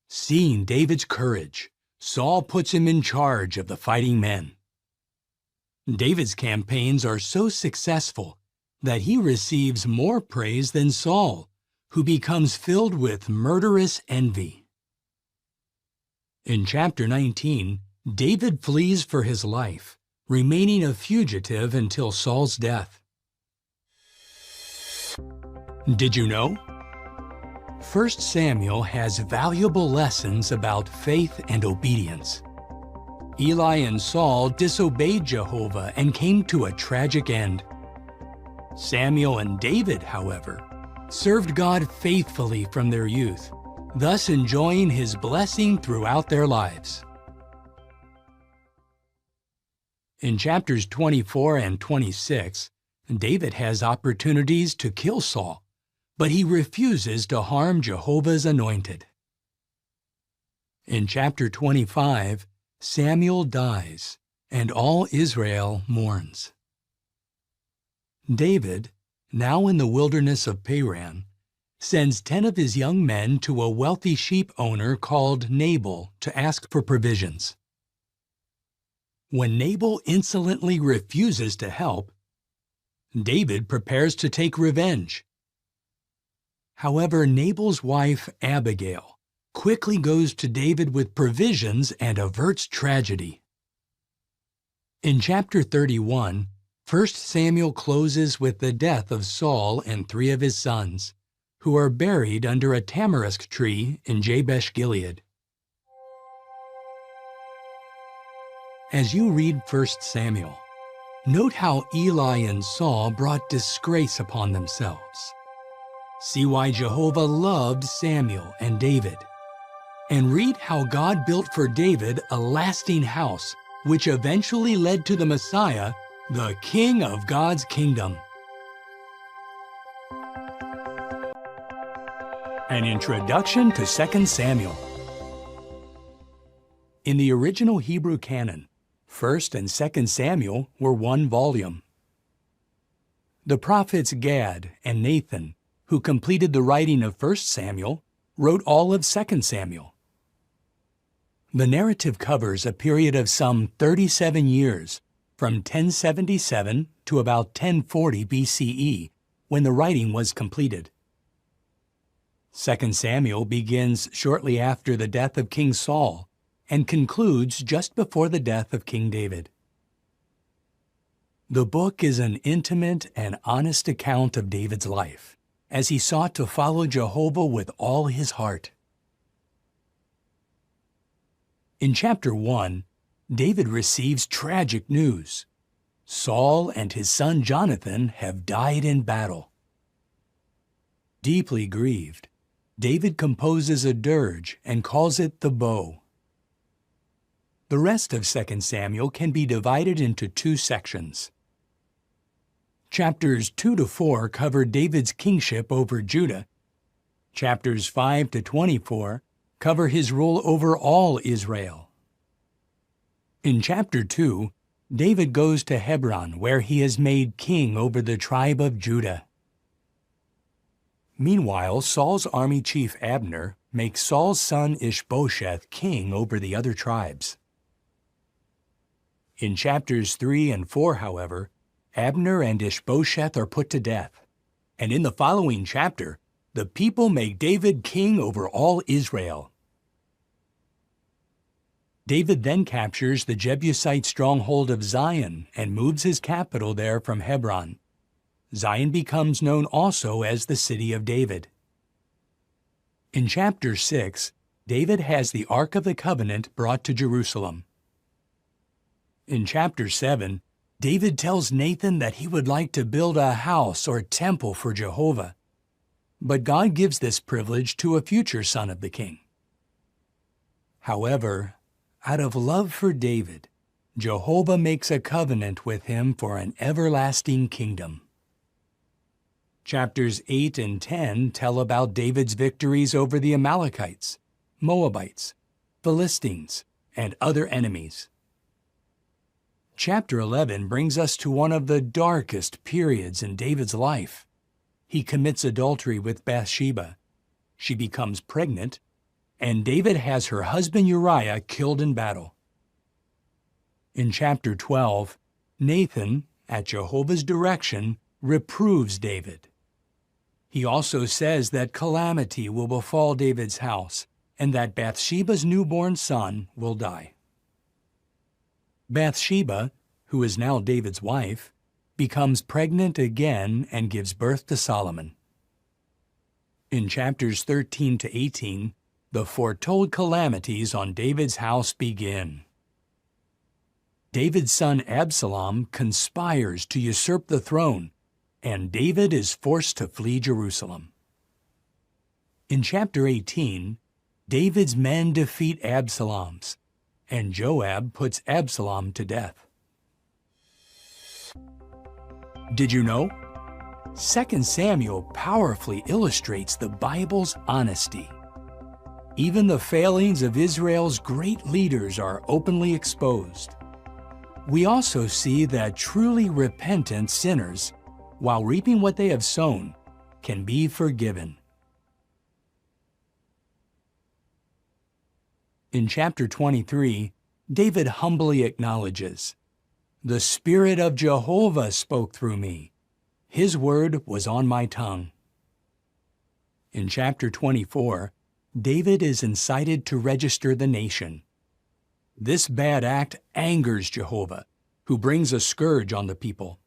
Seeing David's courage, Saul puts him in charge of the fighting men. David's campaigns are so successful that he receives more praise than Saul, who becomes filled with murderous envy. In chapter 19, David flees for his life, remaining a fugitive until Saul's death. Did you know? 1 Samuel has valuable lessons about faith and obedience. Eli and Saul disobeyed Jehovah and came to a tragic end. Samuel and David, however, served God faithfully from their youth, thus enjoying His blessing throughout their lives. In chapters 24 and 26, David has opportunities to kill Saul, but he refuses to harm Jehovah's anointed. In chapter 25, Samuel dies, and all Israel mourns. David, now in the wilderness of Paran, sends 10 of his young men to a wealthy sheep owner called Nabal to ask for provisions. When Nabal insolently refuses to help, David prepares to take revenge. However, Nabal's wife, Abigail, quickly goes to David with provisions and averts tragedy. In chapter 31, 1 Samuel closes with the death of Saul and 3 of his sons, who are buried under a tamarisk tree in Jabesh Gilead. As you read 1 Samuel, note how Eli and Saul brought disgrace upon themselves. See why Jehovah loved Samuel and David. And read how God built for David a lasting house, which eventually led to the Messiah, the King of God's kingdom. An introduction to 2 Samuel. In the original Hebrew canon, 1 and 2 Samuel were one volume. The prophets Gad and Nathan, who completed the writing of 1 Samuel, wrote all of 2 Samuel. The narrative covers a period of some 37 years, from 1077 to about 1040 BCE, when the writing was completed. 2 Samuel begins shortly after the death of King Saul and concludes just before the death of King David. The book is an intimate and honest account of David's life, as he sought to follow Jehovah with all his heart. In chapter 1, David receives tragic news. Saul and his son Jonathan have died in battle. Deeply grieved, David composes a dirge and calls it the bow. The rest of 2 Samuel can be divided into two sections. Chapters 2 to 4 cover David's kingship over Judah. Chapters 5 to 24 cover his rule over all Israel. In chapter 2, David goes to Hebron, where he is made king over the tribe of Judah. Meanwhile, Saul's army chief Abner makes Saul's son Ishbosheth king over the other tribes. In chapters 3 and 4, however, Abner and Ishbosheth are put to death, and in the following chapter, the people make David king over all Israel. David then captures the Jebusite stronghold of Zion and moves his capital there from Hebron. Zion becomes known also as the City of David. In chapter 6, David has the Ark of the Covenant brought to Jerusalem. In chapter 7, David tells Nathan that he would like to build a house or temple for Jehovah, but God gives this privilege to a future son of the king. However, out of love for David, Jehovah makes a covenant with him for an everlasting kingdom. Chapters 8 and 10 tell about David's victories over the Amalekites, Moabites, Philistines, and other enemies. Chapter 11 brings us to one of the darkest periods in David's life. He commits adultery with Bathsheba. She becomes pregnant, and David has her husband Uriah killed in battle. In chapter 12, Nathan, at Jehovah's direction, reproves David. He also says that calamity will befall David's house, and that Bathsheba's newborn son will die. Bathsheba, who is now David's wife, becomes pregnant again and gives birth to Solomon. In chapters 13 to 18, the foretold calamities on David's house begin. David's son Absalom conspires to usurp the throne, and David is forced to flee Jerusalem. In chapter 18, David's men defeat Absalom's, and Joab puts Absalom to death. Did you know? 2 Samuel powerfully illustrates the Bible's honesty. Even the failings of Israel's great leaders are openly exposed. We also see that truly repentant sinners, while reaping what they have sown, can be forgiven. In chapter 23, David humbly acknowledges, "The Spirit of Jehovah spoke through me. His word was on my tongue." In chapter 24, David is incited to register the nation. This bad act angers Jehovah, who brings a scourge on the people.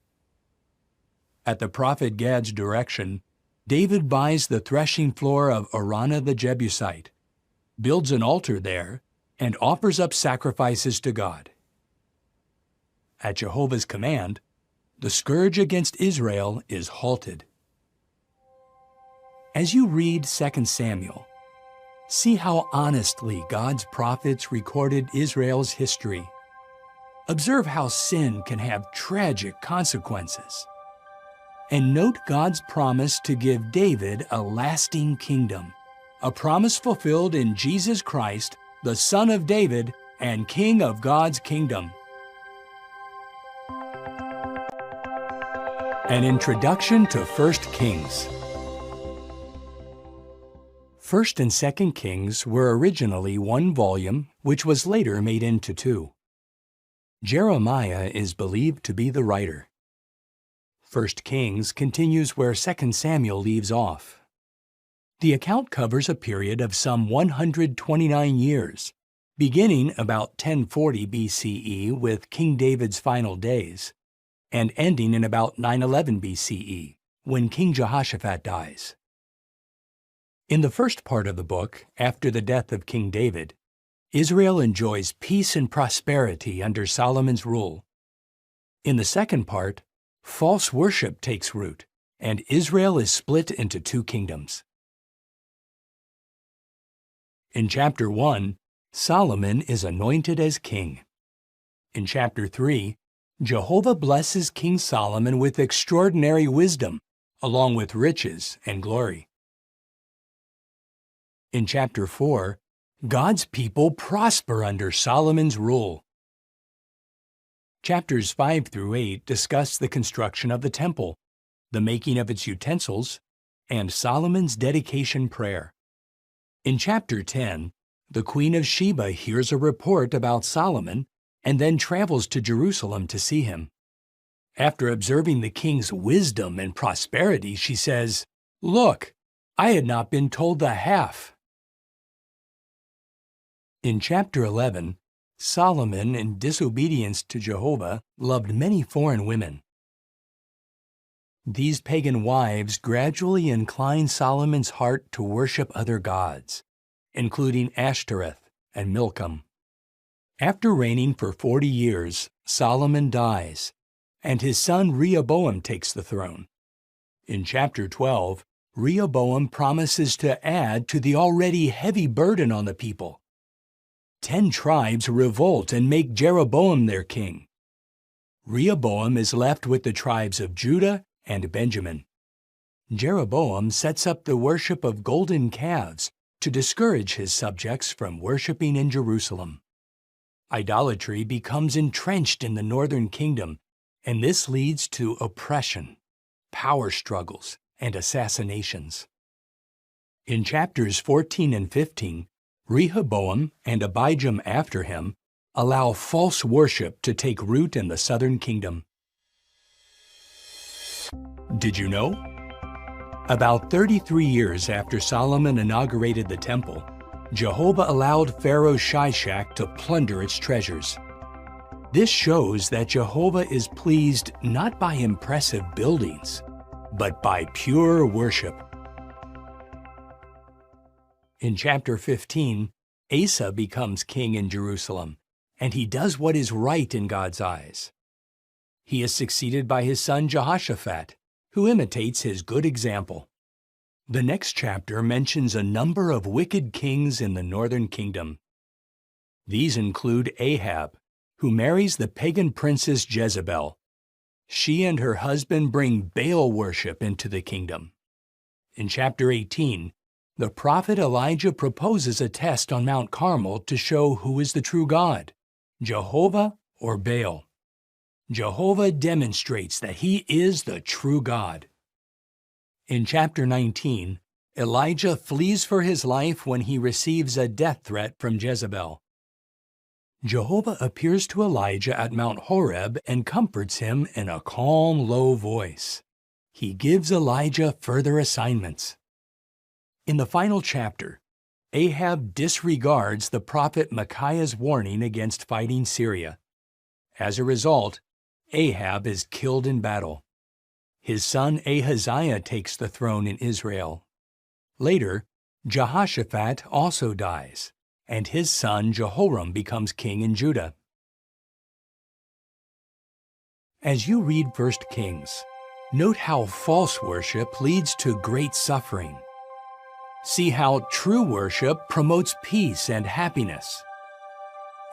At the prophet Gad's direction, David buys the threshing floor of Araunah the Jebusite, builds an altar there, and offers up sacrifices to God. At Jehovah's command, the scourge against Israel is halted. As you read 2 Samuel, see how honestly God's prophets recorded Israel's history. Observe how sin can have tragic consequences. And note God's promise to give David a lasting kingdom, a promise fulfilled in Jesus Christ, the Son of David and King of God's kingdom. An introduction to 1 Kings. 1st and 2nd Kings were originally one volume, which was later made into two. Jeremiah is believed to be the writer. 1st Kings continues where 2nd Samuel leaves off. The account covers a period of some 129 years, beginning about 1040 BCE with King David's final days, and ending in about 911 BCE, when King Jehoshaphat dies. In the first part of the book, after the death of King David, Israel enjoys peace and prosperity under Solomon's rule. In the second part, false worship takes root, and Israel is split into two kingdoms. In chapter 1, Solomon is anointed as king. In chapter 3, Jehovah blesses King Solomon with extraordinary wisdom, along with riches and glory. In chapter 4, God's people prosper under Solomon's rule. Chapters 5 through 8 discuss the construction of the temple, the making of its utensils, and Solomon's dedication prayer. In chapter 10, the Queen of Sheba hears a report about Solomon and then travels to Jerusalem to see him. After observing the king's wisdom and prosperity, she says, "Look, I had not been told the half." In chapter 11, Solomon, in disobedience to Jehovah, loved many foreign women. These pagan wives gradually incline Solomon's heart to worship other gods, including Ashtoreth and Milcom. After reigning for 40 years, Solomon dies, and his son Rehoboam takes the throne. In chapter 12, Rehoboam promises to add to the already heavy burden on the people. 10 tribes revolt and make Jeroboam their king. Rehoboam is left with the tribes of Judah and Benjamin. Jeroboam sets up the worship of golden calves to discourage his subjects from worshiping in Jerusalem. Idolatry becomes entrenched in the northern kingdom, and this leads to oppression, power struggles, and assassinations. In chapters 14 and 15, Rehoboam and Abijam after him allow false worship to take root in the southern kingdom. Did you know? About 33 years after Solomon inaugurated the temple, Jehovah allowed Pharaoh Shishak to plunder its treasures. This shows that Jehovah is pleased not by impressive buildings, but by pure worship. In chapter 15, Asa becomes king in Jerusalem, and he does what is right in God's eyes. He is succeeded by his son Jehoshaphat, who imitates his good example. The next chapter mentions a number of wicked kings in the northern kingdom. These include Ahab, who marries the pagan princess Jezebel. She and her husband bring Baal worship into the kingdom. In chapter 18, the prophet Elijah proposes a test on Mount Carmel to show who is the true God, Jehovah or Baal. Jehovah demonstrates that he is the true God. In chapter 19, Elijah flees for his life when he receives a death threat from Jezebel. Jehovah appears to Elijah at Mount Horeb and comforts him in a calm, low voice. He gives Elijah further assignments. In the final chapter, Ahab disregards the prophet Micaiah's warning against fighting Syria. As a result, Ahab is killed in battle. His son Ahaziah takes the throne in Israel. Later, Jehoshaphat also dies, and his son Jehoram becomes king in Judah. As you read 1 Kings, note how false worship leads to great suffering. See how true worship promotes peace and happiness.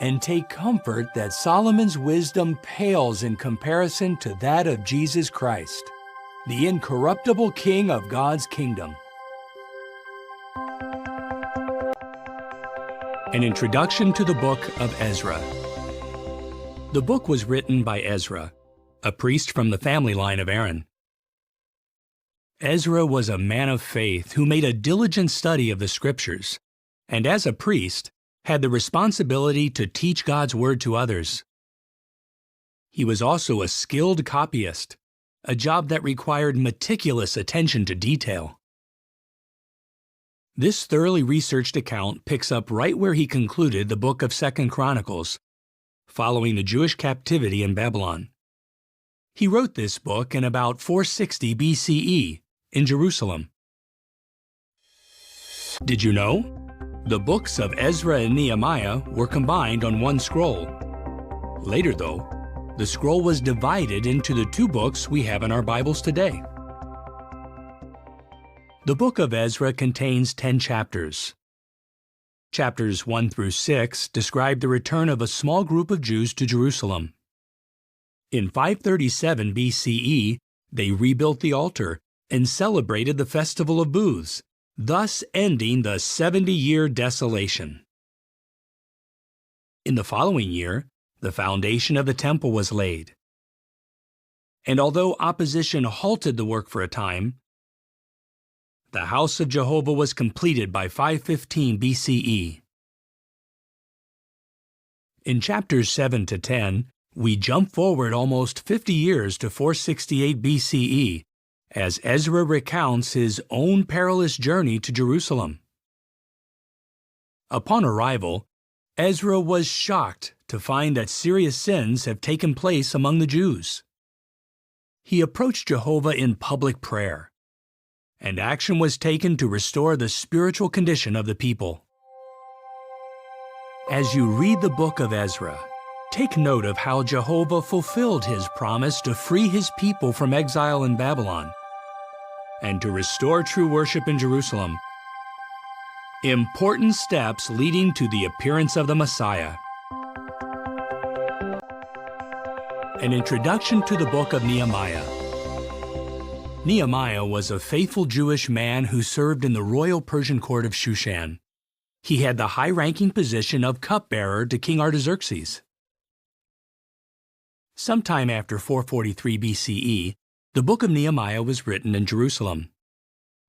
And take comfort that Solomon's wisdom pales in comparison to that of Jesus Christ, the incorruptible King of God's kingdom. An introduction to the book of Ezra. The book was written by Ezra, a priest from the family line of Aaron. Ezra was a man of faith who made a diligent study of the Scriptures, and as a priest, had the responsibility to teach God's Word to others. He was also a skilled copyist, a job that required meticulous attention to detail. This thoroughly researched account picks up right where he concluded the book of 2 Chronicles, following the Jewish captivity in Babylon. He wrote this book in about 460 BCE in Jerusalem. Did you know? The books of Ezra and Nehemiah were combined on one scroll. Later, though, the scroll was divided into the two books we have in our Bibles today. The book of Ezra contains 10 chapters. Chapters 1 through 6 describe the return of a small group of Jews to Jerusalem. In 537 BCE, they rebuilt the altar and celebrated the Festival of Booths, thus ending the 70-year desolation. In the following year, the foundation of the temple was laid. And although opposition halted the work for a time, the house of Jehovah was completed by 515 BCE. In chapters 7 to 10, we jump forward almost 50 years to 468 BCE as Ezra recounts his own perilous journey to Jerusalem. Upon arrival, Ezra was shocked to find that serious sins have taken place among the Jews. He approached Jehovah in public prayer, and action was taken to restore the spiritual condition of the people. As you read the book of Ezra, take note of how Jehovah fulfilled his promise to free his people from exile in Babylon and to restore true worship in Jerusalem. Important steps leading to the appearance of the Messiah. An introduction to the book of Nehemiah. Nehemiah was a faithful Jewish man who served in the royal Persian court of Shushan. He had the high-ranking position of cupbearer to King Artaxerxes. Sometime after 443 BCE, the book of Nehemiah was written in Jerusalem.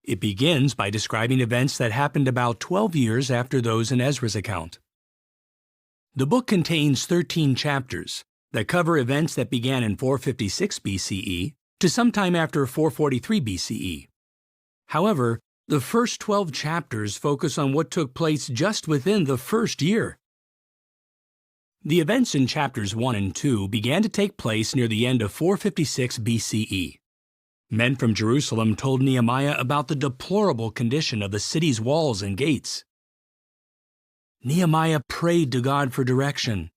It begins by describing events that happened about 12 years after those in Ezra's account. The book contains 13 chapters that cover events that began in 456 BCE to sometime after 443 BCE. However, the first 12 chapters focus on what took place just within the first year. The events in chapters 1 and 2 began to take place near the end of 456 BCE. Men from Jerusalem told Nehemiah about the deplorable condition of the city's walls and gates. Nehemiah prayed to God for direction.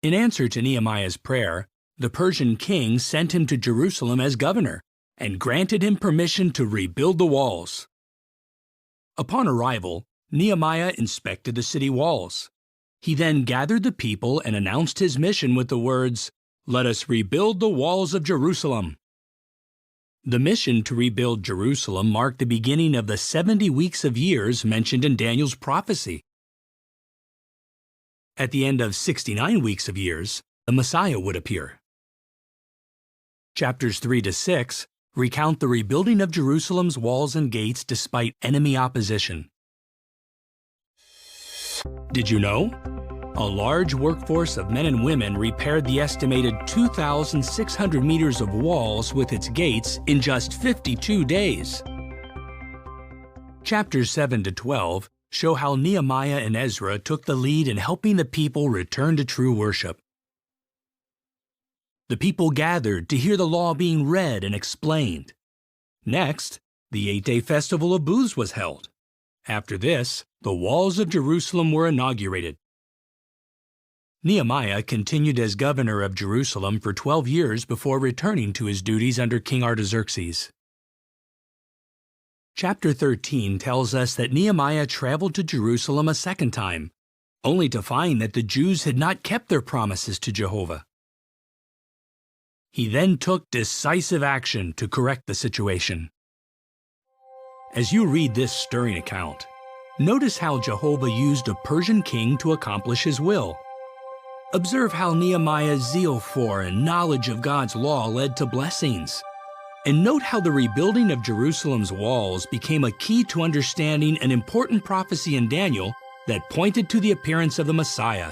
In answer to Nehemiah's prayer, the Persian king sent him to Jerusalem as governor and granted him permission to rebuild the walls. Upon arrival, Nehemiah inspected the city walls. He then gathered the people and announced his mission with the words, "Let us rebuild the walls of Jerusalem." The mission to rebuild Jerusalem marked the beginning of the 70 weeks of years mentioned in Daniel's prophecy. At the end of 69 weeks of years, the Messiah would appear. Chapters 3 to 6 recount the rebuilding of Jerusalem's walls and gates despite enemy opposition. Did you know? A large workforce of men and women repaired the estimated 2,600 meters of walls with its gates in just 52 days. Chapters 7 to 12 show how Nehemiah and Ezra took the lead in helping the people return to true worship. The people gathered to hear the law being read and explained. Next, the 8-day Festival of Booths was held. After this, the walls of Jerusalem were inaugurated. Nehemiah continued as governor of Jerusalem for 12 years before returning to his duties under King Artaxerxes. Chapter 13 tells us that Nehemiah traveled to Jerusalem a second time, only to find that the Jews had not kept their promises to Jehovah. He then took decisive action to correct the situation. As you read this stirring account, notice how Jehovah used a Persian king to accomplish his will. Observe how Nehemiah's zeal for and knowledge of God's law led to blessings, And note how the rebuilding of Jerusalem's walls became a key to understanding an important prophecy in Daniel that pointed to the appearance of the Messiah.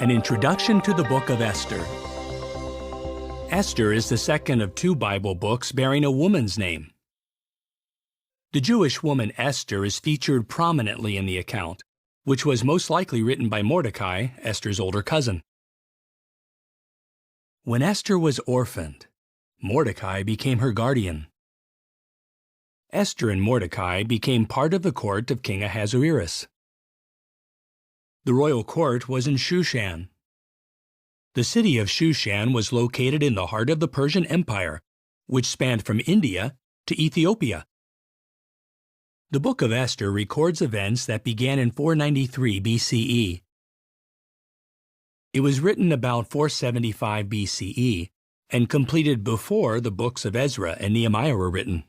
An introduction to the book of Esther. Esther is the second of two Bible books bearing a woman's name. The Jewish woman Esther is featured prominently in the account, which was most likely written by Mordecai, Esther's older cousin. When Esther was orphaned, Mordecai became her guardian. Esther and Mordecai became part of the court of King Ahasuerus. The royal court was in Shushan. The city of Shushan was located in the heart of the Persian Empire, which spanned from India to Ethiopia. The book of Esther records events that began in 493 BCE. It was written about 475 BCE and completed before the books of Ezra and Nehemiah were written.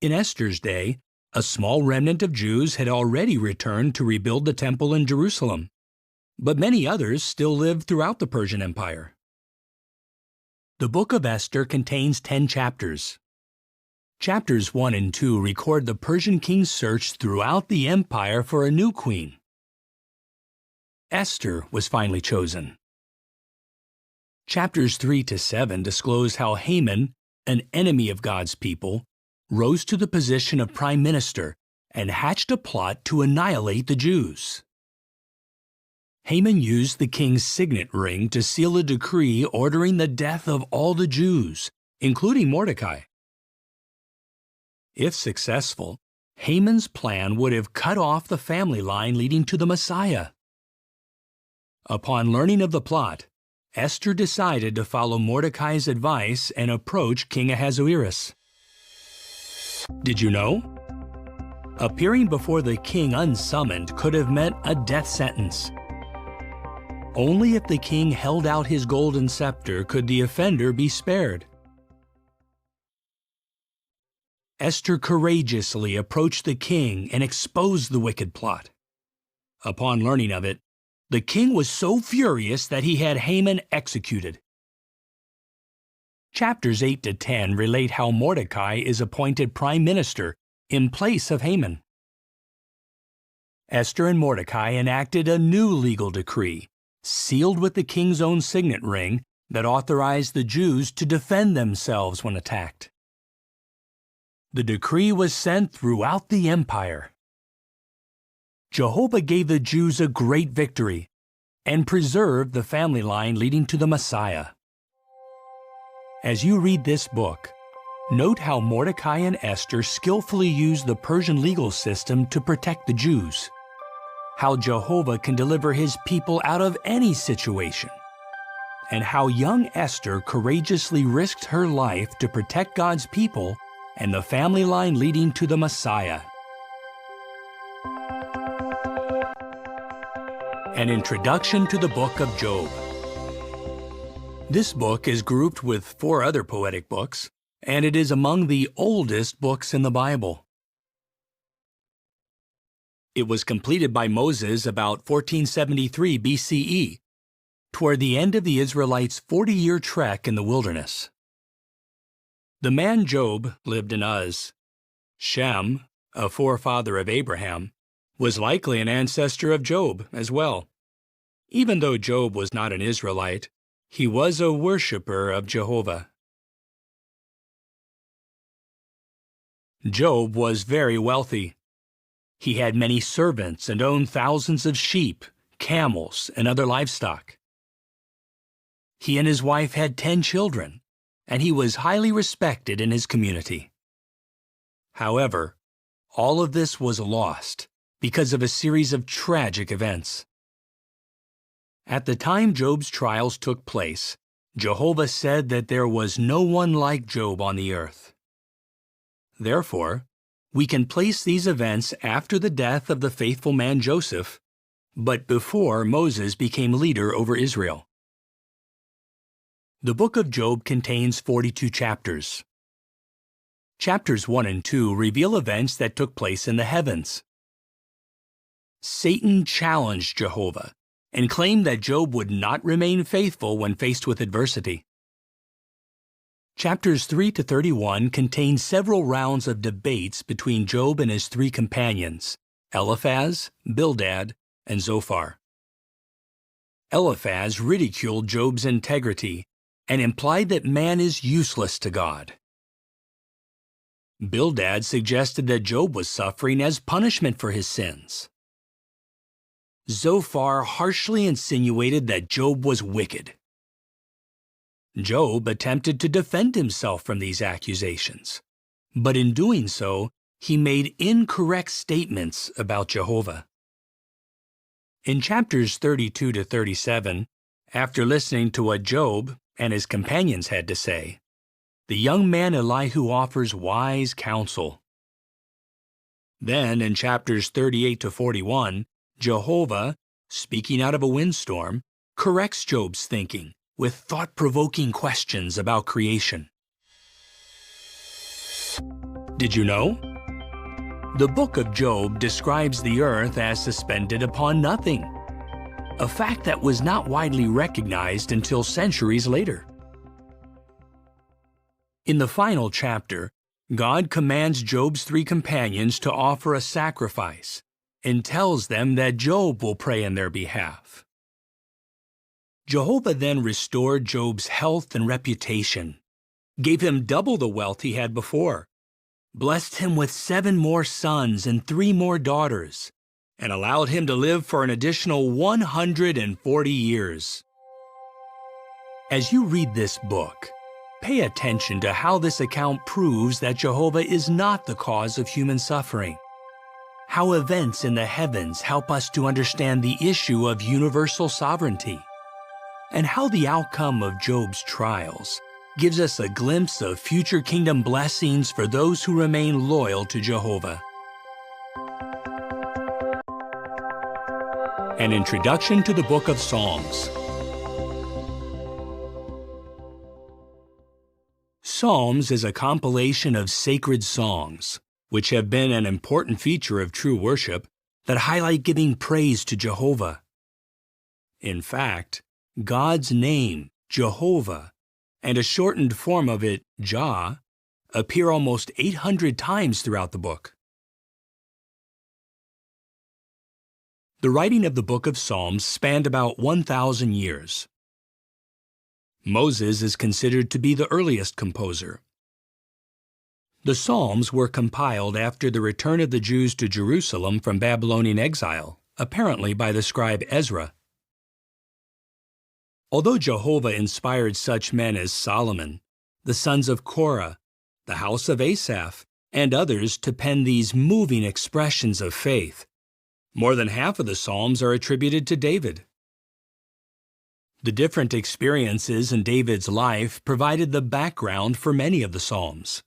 In Esther's day, a small remnant of Jews had already returned to rebuild the temple in Jerusalem, but many others still lived throughout the Persian Empire. The book of Esther contains 10 chapters. Chapters 1 and 2 record the Persian king's search throughout the empire for a new queen. Esther was finally chosen. Chapters 3 to 7 disclose how Haman, an enemy of God's people, rose to the position of prime minister and hatched a plot to annihilate the Jews. Haman used the king's signet ring to seal a decree ordering the death of all the Jews, including Mordecai. If successful, Haman's plan would have cut off the family line leading to the Messiah. Upon learning of the plot, Esther decided to follow Mordecai's advice and approach King Ahasuerus. Did you know? Appearing before the king unsummoned could have meant a death sentence. Only if the king held out his golden scepter could the offender be spared. Esther courageously approached the king and exposed the wicked plot. Upon learning of it, the king was so furious that he had Haman executed. Chapters 8 to 10 relate how Mordecai is appointed prime minister in place of Haman. Esther and Mordecai enacted a new legal decree, sealed with the king's own signet ring, that authorized the Jews to defend themselves when attacked. The decree was sent throughout the empire. Jehovah gave the Jews a great victory and preserved the family line leading to the Messiah. As you read this book, note how Mordecai and Esther skillfully used the Persian legal system to protect the Jews, how Jehovah can deliver his people out of any situation, and how young Esther courageously risked her life to protect God's people and the family line leading to the Messiah. An introduction to the book of Job. This book is grouped with 4 other poetic books, and it is among the oldest books in the Bible. It was completed by Moses about 1473 BCE, toward the end of the Israelites' 40-year trek in the wilderness. The man Job lived in Uz. Shem, a forefather of Abraham, was likely an ancestor of Job as well. Even though Job was not an Israelite, he was a worshiper of Jehovah. Job was very wealthy. He had many servants and owned thousands of sheep, camels, and other livestock. He and his wife had 10 children, and he was highly respected in his community. However, all of this was lost because of a series of tragic events. At the time Job's trials took place, Jehovah said that there was no one like Job on the earth. Therefore, we can place these events after the death of the faithful man Joseph, but before Moses became leader over Israel. The book of Job contains 42 chapters. Chapters 1 and 2 reveal events that took place in the heavens. Satan challenged Jehovah, and claimed that Job would not remain faithful when faced with adversity. Chapters 3 to 31 contain several rounds of debates between Job and his three companions, Eliphaz, Bildad, and Zophar. Eliphaz ridiculed Job's integrity and implied that man is useless to God. Bildad suggested that Job was suffering as punishment for his sins. Zophar harshly insinuated that Job was wicked. Job attempted to defend himself from these accusations, but in doing so, he made incorrect statements about Jehovah. In chapters 32 to 37, after listening to what Job and his companions had to say, the young man Elihu offers wise counsel. Then, in chapters 38 to 41, Jehovah, speaking out of a windstorm, corrects Job's thinking with thought-provoking questions about creation. Did you know? The book of Job describes the earth as suspended upon nothing, a fact that was not widely recognized until centuries later. In the final chapter, God commands Job's three companions to offer a sacrifice and tells them that Job will pray in their behalf. Jehovah then restored Job's health and reputation, gave him double the wealth he had before, blessed him with 7 more sons and 3 more daughters, and allowed him to live for an additional 140 years. As you read this book, pay attention to how this account proves that Jehovah is not the cause of human suffering, how events in the heavens help us to understand the issue of universal sovereignty, and how the outcome of Job's trials gives us a glimpse of future kingdom blessings for those who remain loyal to Jehovah. An introduction to the book of Psalms. Psalms is a compilation of sacred songs, which have been an important feature of true worship that highlight giving praise to Jehovah. In fact, God's name, Jehovah, and a shortened form of it, Jah, appear almost 800 times throughout the book. The writing of the book of Psalms spanned about 1,000 years. Moses is considered to be the earliest composer. The Psalms were compiled after the return of the Jews to Jerusalem from Babylonian exile, apparently by the scribe Ezra. Although Jehovah inspired such men as Solomon, the sons of Korah, the house of Asaph, and others to pen these moving expressions of faith, more than half of the Psalms are attributed to David. The different experiences in David's life provided the background for many of the Psalms.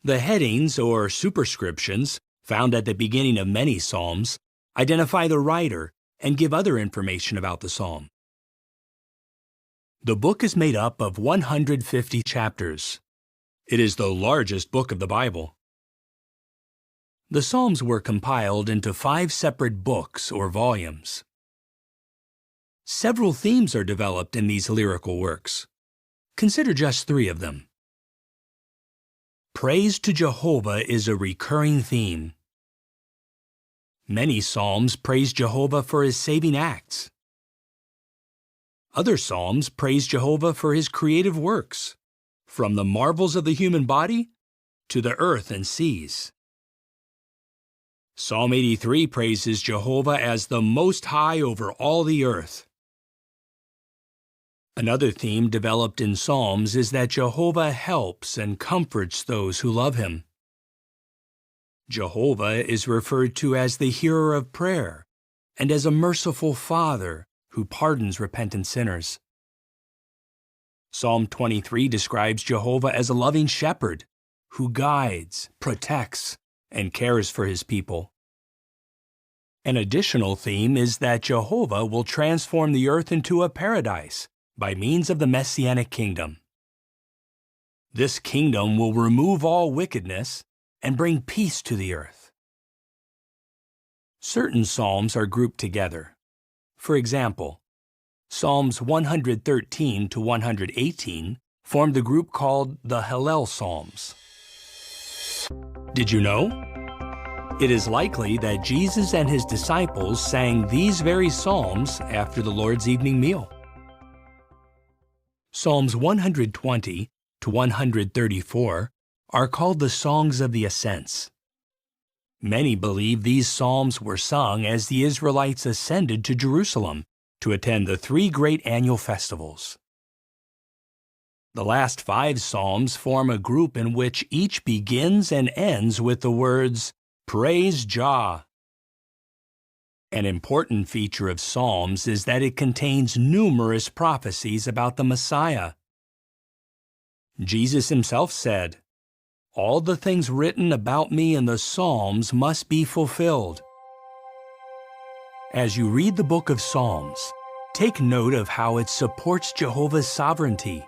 The headings or superscriptions, found at the beginning of many Psalms, identify the writer and give other information about the Psalm. The book is made up of 150 chapters. It is the largest book of the Bible. The Psalms were compiled into 5 separate books or volumes. Several themes are developed in these lyrical works. Consider just 3 of them. Praise to Jehovah is a recurring theme. Many Psalms praise Jehovah for his saving acts. Other Psalms praise Jehovah for his creative works, from the marvels of the human body to the earth and seas. Psalm 83 praises Jehovah as the Most High over all the earth. Another theme developed in Psalms is that Jehovah helps and comforts those who love him. Jehovah is referred to as the hearer of prayer and as a merciful Father who pardons repentant sinners. Psalm 23 describes Jehovah as a loving shepherd who guides, protects, and cares for his people. An additional theme is that Jehovah will transform the earth into a paradise by means of the Messianic kingdom. This kingdom will remove all wickedness and bring peace to the earth. Certain psalms are grouped together. For example, Psalms 113 to 118 formed the group called the Hallel Psalms. Did you know? It is likely that Jesus and his disciples sang these very psalms after the Lord's evening meal. Psalms 120 to 134 are called the Songs of the Ascents. Many believe these psalms were sung as the Israelites ascended to Jerusalem to attend the 3 great annual festivals. The last 5 psalms form a group in which each begins and ends with the words, "Praise Jah." An important feature of Psalms is that it contains numerous prophecies about the Messiah. Jesus himself said, "All the things written about me in the Psalms must be fulfilled." As you read the book of Psalms, take note of how it supports Jehovah's sovereignty,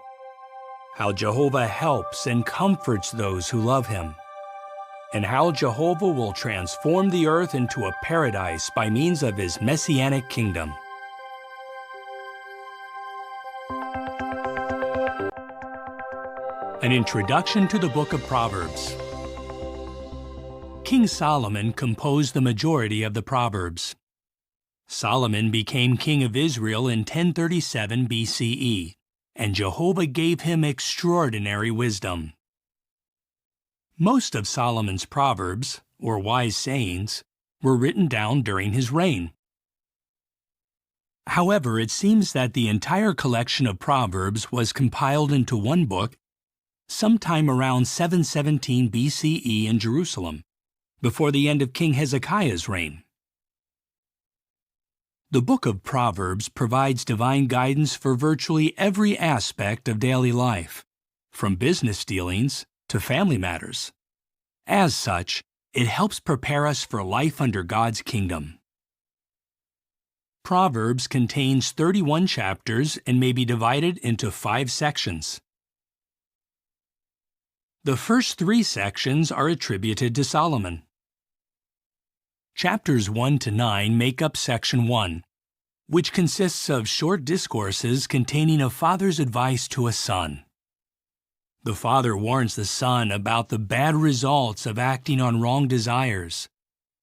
how Jehovah helps and comforts those who love him, and how Jehovah will transform the earth into a paradise by means of his messianic kingdom. An introduction to the book of Proverbs. King Solomon composed the majority of the Proverbs. Solomon became king of Israel in 1037 BCE, and Jehovah gave him extraordinary wisdom. Most of Solomon's Proverbs, or wise sayings, were written down during his reign. However, it seems that the entire collection of Proverbs was compiled into one book sometime around 717 BCE in Jerusalem, before the end of King Hezekiah's reign. The book of Proverbs provides divine guidance for virtually every aspect of daily life, from business dealings to family matters. As such, it helps prepare us for life under God's kingdom. Proverbs contains 31 chapters and may be divided into 5 sections. The first 3 sections are attributed to Solomon. Chapters 1 to 9 make up section 1, which consists of short discourses containing a father's advice to a son. The father warns the son about the bad results of acting on wrong desires,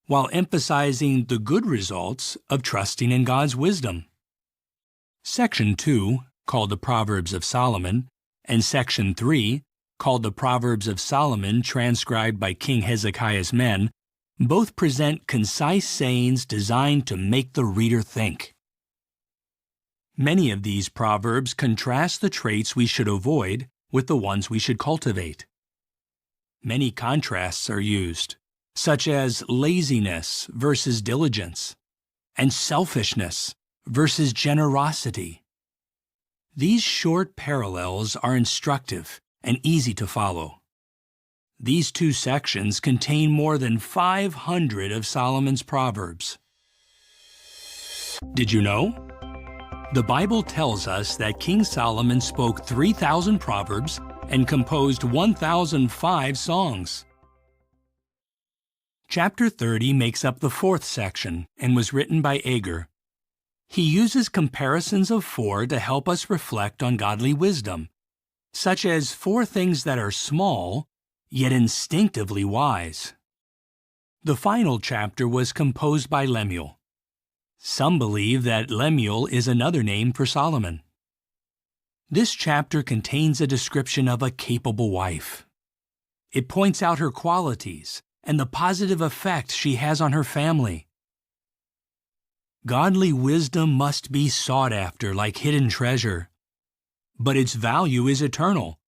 while emphasizing the good results of trusting in God's wisdom. Section 2, called the Proverbs of Solomon, and Section 3, called the Proverbs of Solomon transcribed by King Hezekiah's men, both present concise sayings designed to make the reader think. Many of these proverbs contrast the traits we should avoid with the ones we should cultivate. Many contrasts are used, such as laziness versus diligence, and selfishness versus generosity. These short parallels are instructive and easy to follow. These 2 sections contain more than 500 of Solomon's Proverbs. Did you know? The Bible tells us that King Solomon spoke 3,000 proverbs and composed 1,005 songs. Chapter 30 makes up the 4th section and was written by Agur. He uses comparisons of 4 to help us reflect on godly wisdom, such as 4 things that are small, yet instinctively wise. The final chapter was composed by Lemuel. Some believe that Lemuel is another name for Solomon. This chapter contains a description of a capable wife. It points out her qualities and the positive effect she has on her family. Godly wisdom must be sought after like hidden treasure, but its value is eternal,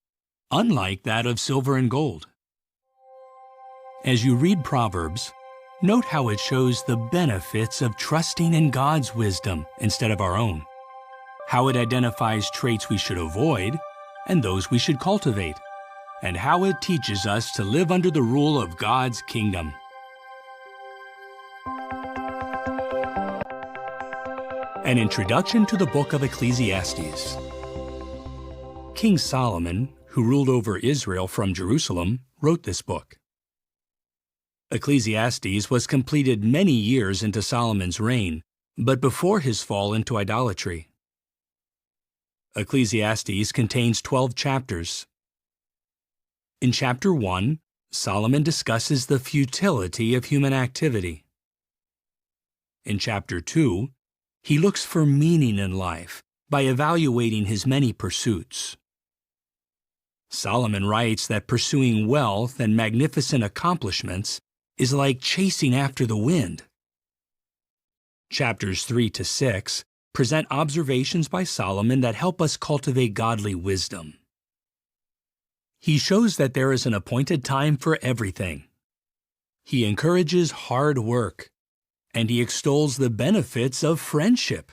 unlike that of silver and gold. As you read Proverbs, note how it shows the benefits of trusting in God's wisdom instead of our own, how it identifies traits we should avoid and those we should cultivate, and how it teaches us to live under the rule of God's kingdom. An introduction to the book of Ecclesiastes. King Solomon, who ruled over Israel from Jerusalem, wrote this book. Ecclesiastes was completed many years into Solomon's reign, but before his fall into idolatry. Ecclesiastes contains 12 chapters. In chapter 1, Solomon discusses the futility of human activity. In chapter 2, he looks for meaning in life by evaluating his many pursuits. Solomon writes that pursuing wealth and magnificent accomplishments is like chasing after the wind. Chapters 3 to 6 present observations by Solomon that help us cultivate godly wisdom. He shows that there is an appointed time for everything. He encourages hard work, and he extols the benefits of friendship.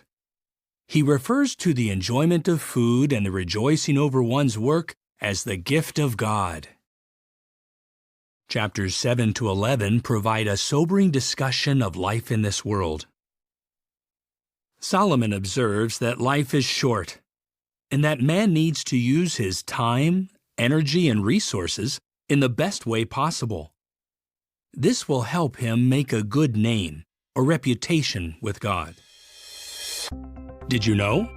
He refers to the enjoyment of food and the rejoicing over one's work as the gift of God. Chapters 7 to 11 provide a sobering discussion of life in this world. Solomon observes that life is short, and that man needs to use his time, energy, and resources in the best way possible. This will help him make a good name or reputation with God. Did you know?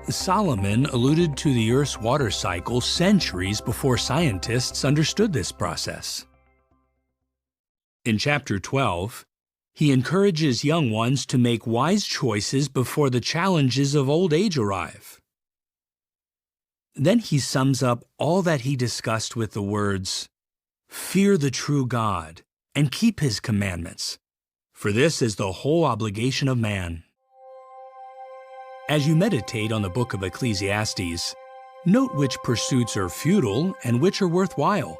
Solomon alluded to the Earth's water cycle centuries before scientists understood this process. In chapter 12, he encourages young ones to make wise choices before the challenges of old age arrive. Then he sums up all that he discussed with the words, "Fear the true God, and keep his commandments, for this is the whole obligation of man." As you meditate on the book of Ecclesiastes, note which pursuits are futile and which are worthwhile.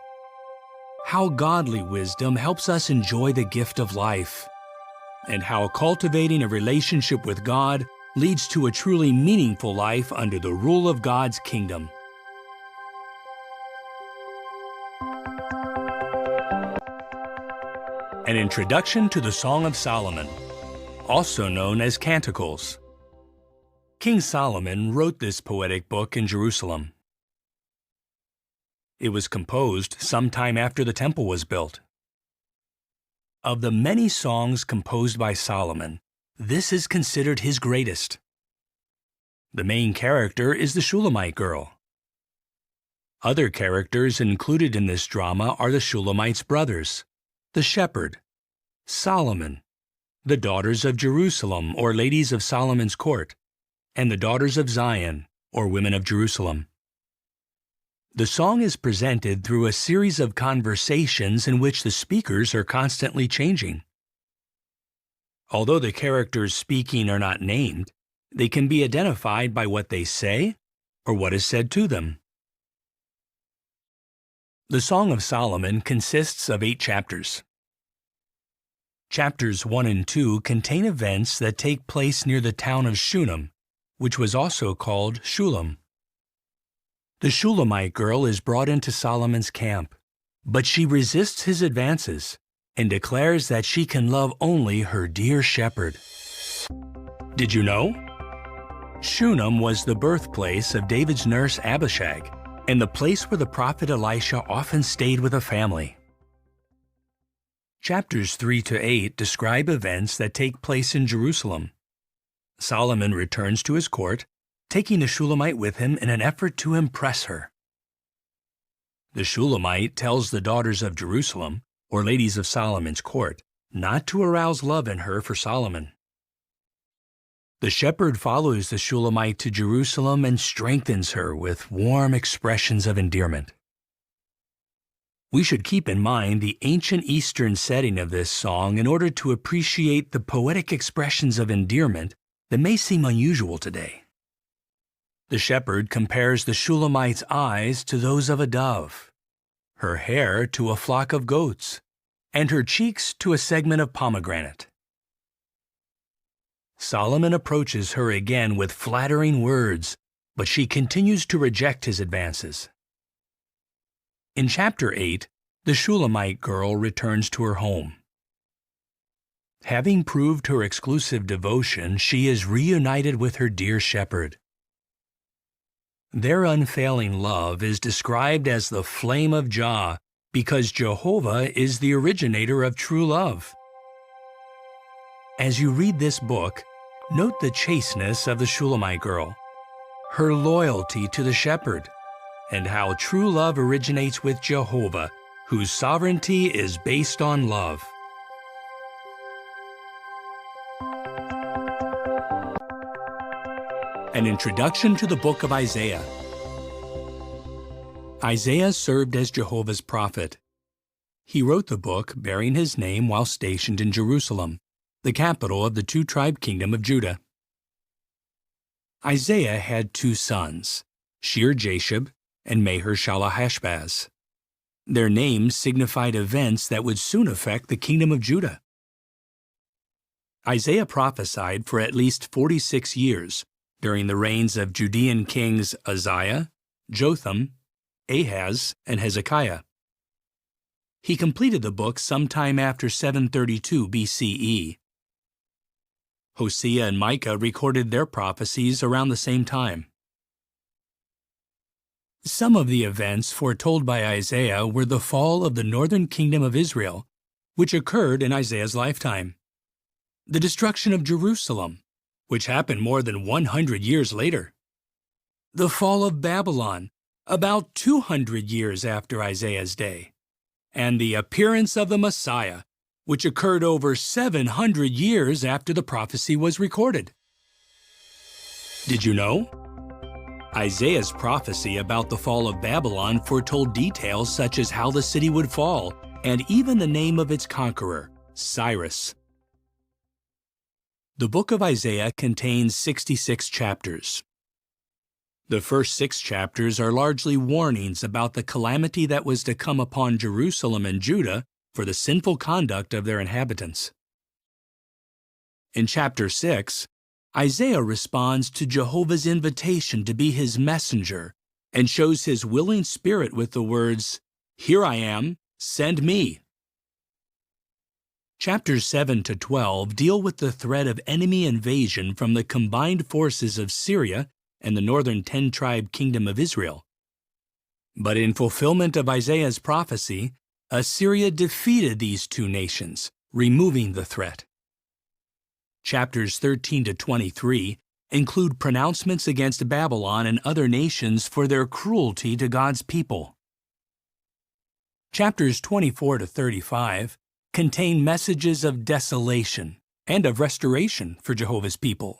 How godly wisdom helps us enjoy the gift of life, and how cultivating a relationship with God leads to a truly meaningful life under the rule of God's kingdom. An introduction to the Song of Solomon, also known as Canticles. King Solomon wrote this poetic book in Jerusalem. It was composed sometime after the temple was built. Of the many songs composed by Solomon, this is considered his greatest. The main character is the Shulamite girl. Other characters included in this drama are the Shulamite's brothers, the shepherd, Solomon, the daughters of Jerusalem or ladies of Solomon's court, and the daughters of Zion or women of Jerusalem. The song is presented through a series of conversations in which the speakers are constantly changing. Although the characters speaking are not named, they can be identified by what they say or what is said to them. The Song of Solomon consists of 8 chapters. Chapters 1 and 2 contain events that take place near the town of Shunem, which was also called Shulam. The Shulamite girl is brought into Solomon's camp, but she resists his advances and declares that she can love only her dear shepherd. Did you know? Shunem was the birthplace of David's nurse Abishag, and the place where the prophet Elisha often stayed with a family. Chapters 3 to 8 describe events that take place in Jerusalem. Solomon returns to his court, taking the Shulamite with him in an effort to impress her. The Shulamite tells the daughters of Jerusalem, or ladies of Solomon's court, not to arouse love in her for Solomon. The shepherd follows the Shulamite to Jerusalem and strengthens her with warm expressions of endearment. We should keep in mind the ancient Eastern setting of this song in order to appreciate the poetic expressions of endearment that may seem unusual today. The shepherd compares the Shulamite's eyes to those of a dove, her hair to a flock of goats, and her cheeks to a segment of pomegranate. Solomon approaches her again with flattering words, but she continues to reject his advances. In chapter 8, the Shulamite girl returns to her home. Having proved her exclusive devotion, she is reunited with her dear shepherd. Their unfailing love is described as the flame of Jah because Jehovah is the originator of true love. As you read this book, note the chasteness of the Shulamite girl, her loyalty to the shepherd, and how true love originates with Jehovah, whose sovereignty is based on love. An introduction to the book of Isaiah. Isaiah served as Jehovah's prophet. He wrote the book bearing his name while stationed in Jerusalem, the capital of the two-tribe kingdom of Judah. Isaiah had two sons, Shear-Jashub and Maher-Shalal-Hashbaz. Their names signified events that would soon affect the kingdom of Judah. Isaiah prophesied for at least 46 years during the reigns of Judean kings Uzziah, Jotham, Ahaz, and Hezekiah. He completed the book sometime after 732 BCE. Hosea and Micah recorded their prophecies around the same time. Some of the events foretold by Isaiah were the fall of the northern kingdom of Israel, which occurred in Isaiah's lifetime, the destruction of Jerusalem, which happened more than 100 years later, the fall of Babylon, about 200 years after Isaiah's day, and the appearance of the Messiah, which occurred over 700 years after the prophecy was recorded. Did you know? Isaiah's prophecy about the fall of Babylon foretold details such as how the city would fall, and even the name of its conqueror, Cyrus. The book of Isaiah contains 66 chapters. The first 6 chapters are largely warnings about the calamity that was to come upon Jerusalem and Judah for the sinful conduct of their inhabitants. In chapter 6, Isaiah responds to Jehovah's invitation to be his messenger and shows his willing spirit with the words, "Here I am, send me." Chapters 7 to 12 deal with the threat of enemy invasion from the combined forces of Syria and the northern 10-tribe kingdom of Israel. But in fulfillment of Isaiah's prophecy, Assyria defeated these two nations, removing the threat. Chapters 13 to 23 include pronouncements against Babylon and other nations for their cruelty to God's people. Chapters 24 to 35 contain messages of desolation and of restoration for Jehovah's people.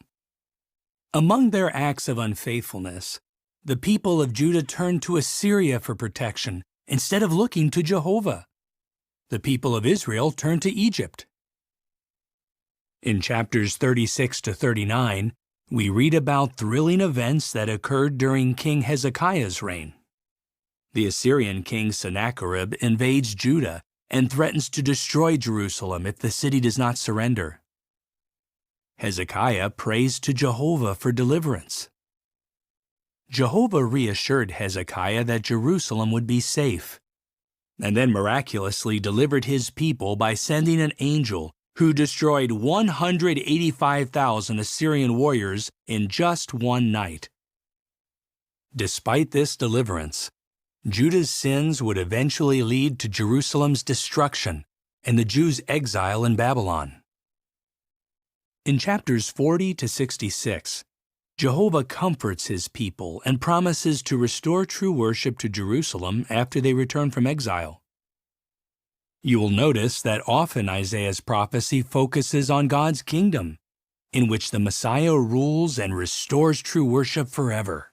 Among their acts of unfaithfulness, the people of Judah turned to Assyria for protection instead of looking to Jehovah. The people of Israel turned to Egypt. In chapters 36 to 39, we read about thrilling events that occurred during King Hezekiah's reign. The Assyrian king Sennacherib invades Judah and threatens to destroy Jerusalem if the city does not surrender. Hezekiah prays to Jehovah for deliverance. Jehovah reassured Hezekiah that Jerusalem would be safe, and then miraculously delivered his people by sending an angel who destroyed 185,000 Assyrian warriors in just one night. Despite this deliverance, Judah's sins would eventually lead to Jerusalem's destruction and the Jews' exile in Babylon. In chapters 40 to 66, Jehovah comforts his people and promises to restore true worship to Jerusalem after they return from exile. You will notice that often Isaiah's prophecy focuses on God's kingdom, in which the Messiah rules and restores true worship forever.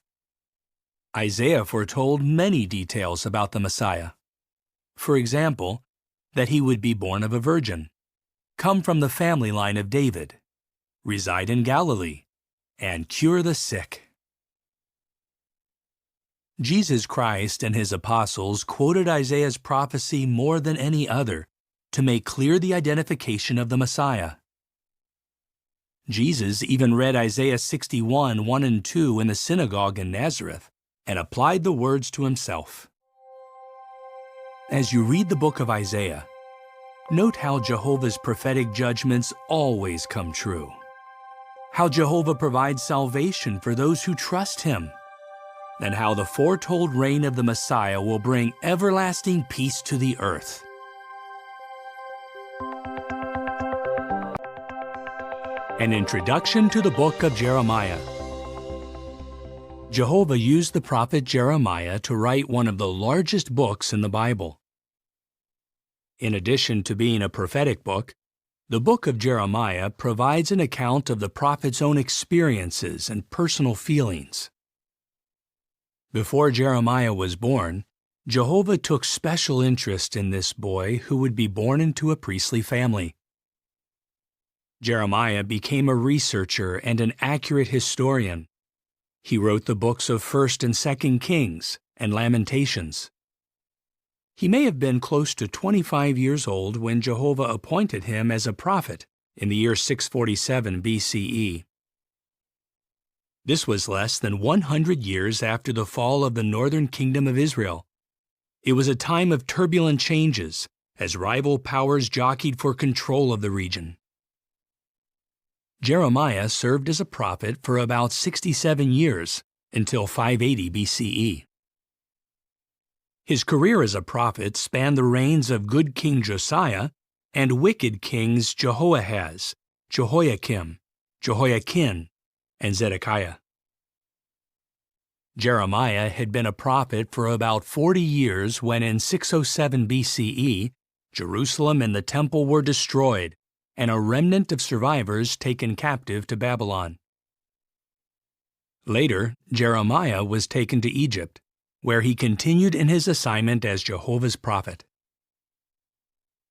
Isaiah foretold many details about the Messiah. For example, that he would be born of a virgin, come from the family line of David, reside in Galilee, and cure the sick. Jesus Christ and his apostles quoted Isaiah's prophecy more than any other to make clear the identification of the Messiah. Jesus even read Isaiah 61, 1 and 2 in the synagogue in Nazareth and applied the words to himself. As you read the book of Isaiah, note how Jehovah's prophetic judgments always come true, how Jehovah provides salvation for those who trust him, and how the foretold reign of the Messiah will bring everlasting peace to the earth. An introduction to the book of Jeremiah. Jehovah used the prophet Jeremiah to write one of the largest books in the Bible. In addition to being a prophetic book, the book of Jeremiah provides an account of the prophet's own experiences and personal feelings. Before Jeremiah was born, Jehovah took special interest in this boy who would be born into a priestly family. Jeremiah became a researcher and an accurate historian. He wrote the books of 1st and 2nd Kings and Lamentations. He may have been close to 25 years old when Jehovah appointed him as a prophet in the year 647 BCE. This was less than 100 years after the fall of the northern kingdom of Israel. It was a time of turbulent changes as rival powers jockeyed for control of the region. Jeremiah served as a prophet for about 67 years, until 580 BCE. His career as a prophet spanned the reigns of good King Josiah and wicked kings Jehoahaz, Jehoiakim, Jehoiakim, and Zedekiah. Jeremiah had been a prophet for about 40 years when in 607 BCE, Jerusalem and the temple were destroyed, and a remnant of survivors taken captive to Babylon. Later, Jeremiah was taken to Egypt, where he continued in his assignment as Jehovah's prophet.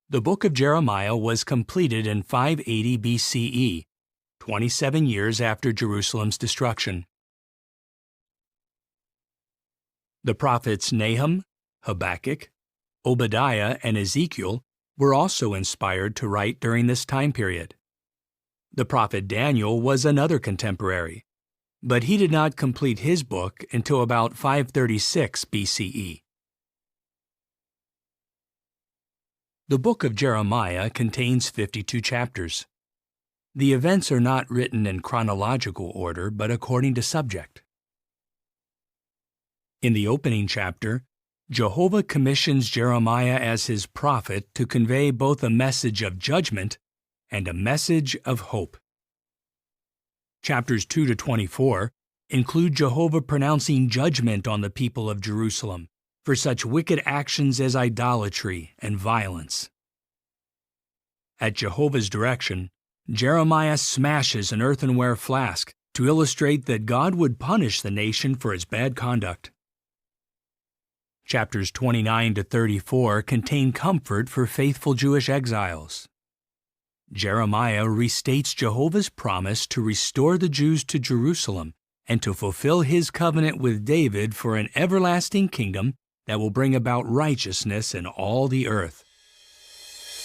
The book of Jeremiah was completed in 580 BCE, 27 years after Jerusalem's destruction. The prophets Nahum, Habakkuk, Obadiah, and Ezekiel were also inspired to write during this time period. The prophet Daniel was another contemporary, but he did not complete his book until about 536 BCE. The book of Jeremiah contains 52 chapters. The events are not written in chronological order, but according to subject. In the opening chapter, Jehovah commissions Jeremiah as his prophet to convey both a message of judgment and a message of hope. Chapters 2 to 24 include Jehovah pronouncing judgment on the people of Jerusalem for such wicked actions as idolatry and violence. At Jehovah's direction, Jeremiah smashes an earthenware flask to illustrate that God would punish the nation for its bad conduct. Chapters 29 to 34 contain comfort for faithful Jewish exiles. Jeremiah restates Jehovah's promise to restore the Jews to Jerusalem and to fulfill his covenant with David for an everlasting kingdom that will bring about righteousness in all the earth.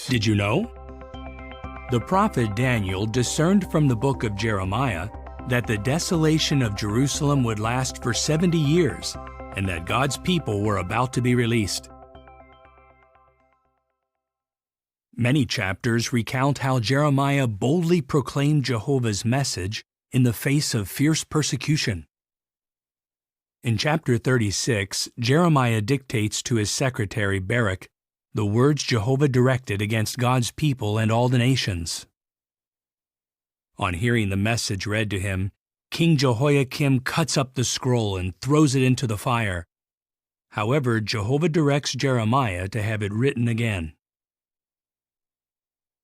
Did you know? The prophet Daniel discerned from the book of Jeremiah that the desolation of Jerusalem would last for 70 years and that God's people were about to be released. Many chapters recount how Jeremiah boldly proclaimed Jehovah's message in the face of fierce persecution. In chapter 36, Jeremiah dictates to his secretary Baruch the words Jehovah directed against God's people and all the nations. On hearing the message read to him, King Jehoiakim cuts up the scroll and throws it into the fire. However, Jehovah directs Jeremiah to have it written again.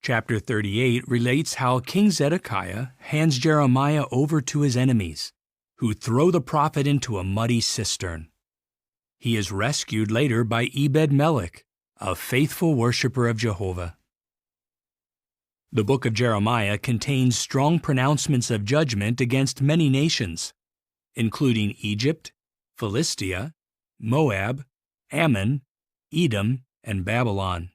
Chapter 38 relates how King Zedekiah hands Jeremiah over to his enemies, who throw the prophet into a muddy cistern. He is rescued later by Ebed-Melech, a faithful worshiper of Jehovah. The book of Jeremiah contains strong pronouncements of judgment against many nations, including Egypt, Philistia, Moab, Ammon, Edom, and Babylon.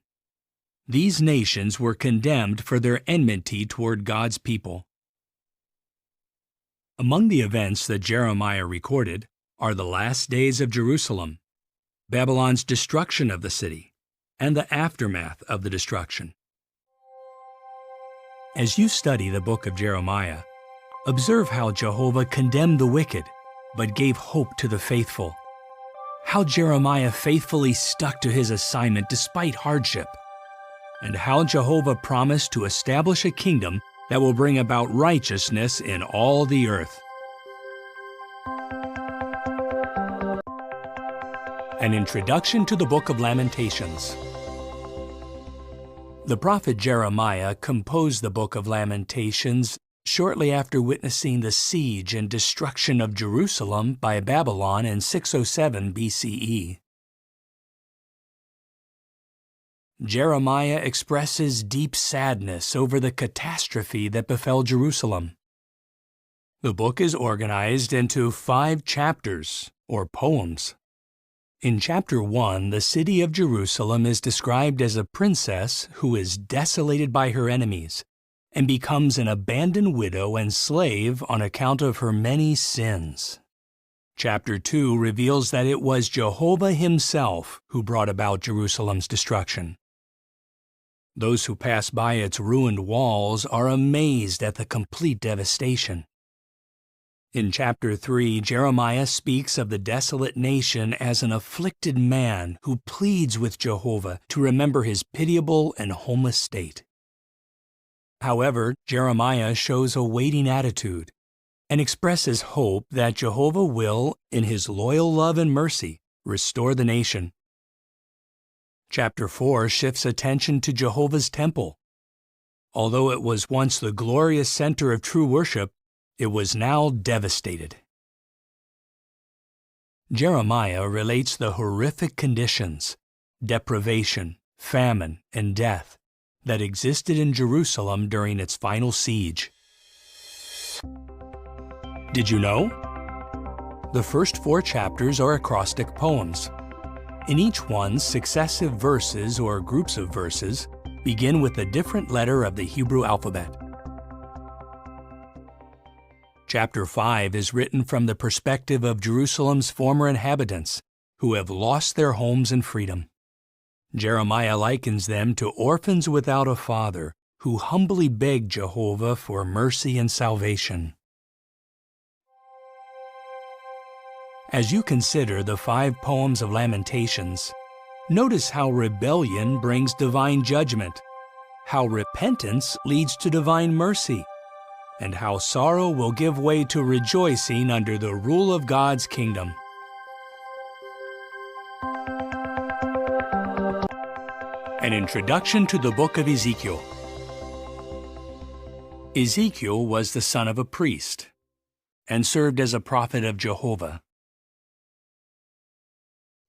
These nations were condemned for their enmity toward God's people. Among the events that Jeremiah recorded are the last days of Jerusalem, Babylon's destruction of the city, and the aftermath of the destruction. As you study the book of Jeremiah, observe how Jehovah condemned the wicked, but gave hope to the faithful. How Jeremiah faithfully stuck to his assignment despite hardship. And how Jehovah promised to establish a kingdom that will bring about righteousness in all the earth. An introduction to the Book of Lamentations. The prophet Jeremiah composed the Book of Lamentations shortly after witnessing the siege and destruction of Jerusalem by Babylon in 607 BCE. Jeremiah expresses deep sadness over the catastrophe that befell Jerusalem. The book is organized into 5 chapters, or poems. In chapter 1, the city of Jerusalem is described as a princess who is desolated by her enemies and becomes an abandoned widow and slave on account of her many sins. Chapter 2 reveals that it was Jehovah himself who brought about Jerusalem's destruction. Those who pass by its ruined walls are amazed at the complete devastation. In chapter 3, Jeremiah speaks of the desolate nation as an afflicted man who pleads with Jehovah to remember his pitiable and homeless state. However, Jeremiah shows a waiting attitude and expresses hope that Jehovah will, in his loyal love and mercy, restore the nation. Chapter 4 shifts attention to Jehovah's temple. Although it was once the glorious center of true worship, it was now devastated. Jeremiah relates the horrific conditions, deprivation, famine, and death that existed in Jerusalem during its final siege. Did you know? The first 4 chapters are acrostic poems. In each one, successive verses or groups of verses begin with a different letter of the Hebrew alphabet. Chapter 5 is written from the perspective of Jerusalem's former inhabitants, who have lost their homes and freedom. Jeremiah likens them to orphans without a father, who humbly beg Jehovah for mercy and salvation. As you consider the 5 poems of Lamentations, notice how rebellion brings divine judgment, how repentance leads to divine mercy, and how sorrow will give way to rejoicing under the rule of God's kingdom. An introduction to the book of Ezekiel. Ezekiel was the son of a priest and served as a prophet of Jehovah.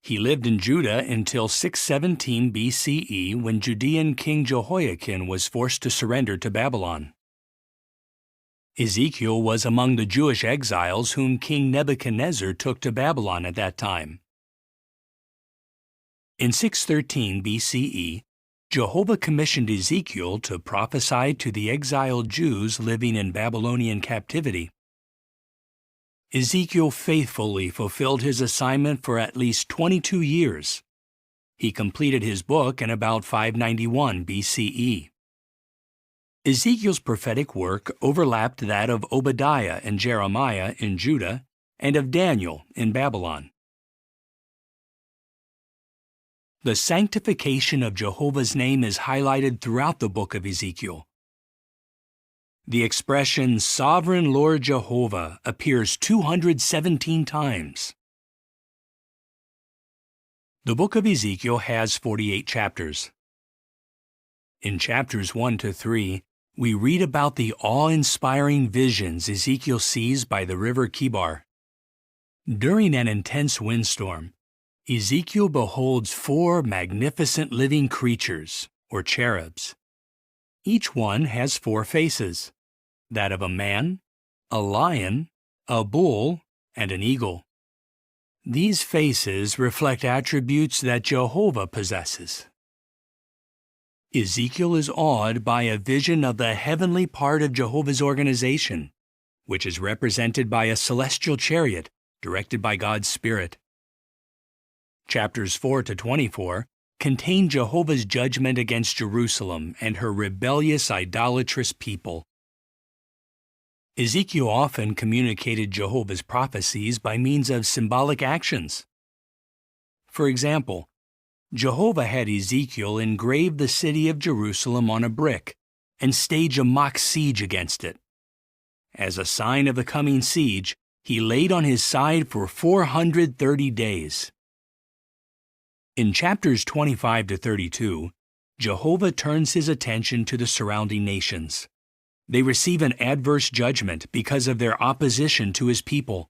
He lived in Judah until 617 BCE, when Judean King Jehoiakim was forced to surrender to Babylon. Ezekiel was among the Jewish exiles whom King Nebuchadnezzar took to Babylon at that time. In 613 BCE, Jehovah commissioned Ezekiel to prophesy to the exiled Jews living in Babylonian captivity. Ezekiel faithfully fulfilled his assignment for at least 22 years. He completed his book in about 591 BCE. Ezekiel's prophetic work overlapped that of Obadiah and Jeremiah in Judah and of Daniel in Babylon. The sanctification of Jehovah's name is highlighted throughout the book of Ezekiel. The expression Sovereign Lord Jehovah appears 217 times. The book of Ezekiel has 48 chapters. In chapters 1 to 3, we read about the awe-inspiring visions Ezekiel sees by the river Kibar. During an intense windstorm, Ezekiel beholds 4 magnificent living creatures, or cherubs. Each one has 4 faces, that of a man, a lion, a bull, and an eagle. These faces reflect attributes that Jehovah possesses. Ezekiel is awed by a vision of the heavenly part of Jehovah's organization, which is represented by a celestial chariot directed by God's Spirit. Chapters 4 to 24 contain Jehovah's judgment against Jerusalem and her rebellious, idolatrous people. Ezekiel often communicated Jehovah's prophecies by means of symbolic actions. For example, Jehovah had Ezekiel engrave the city of Jerusalem on a brick and stage a mock siege against it. As a sign of the coming siege, he laid on his side for 430 days. In chapters 25 to 32, Jehovah turns his attention to the surrounding nations. They receive an adverse judgment because of their opposition to his people.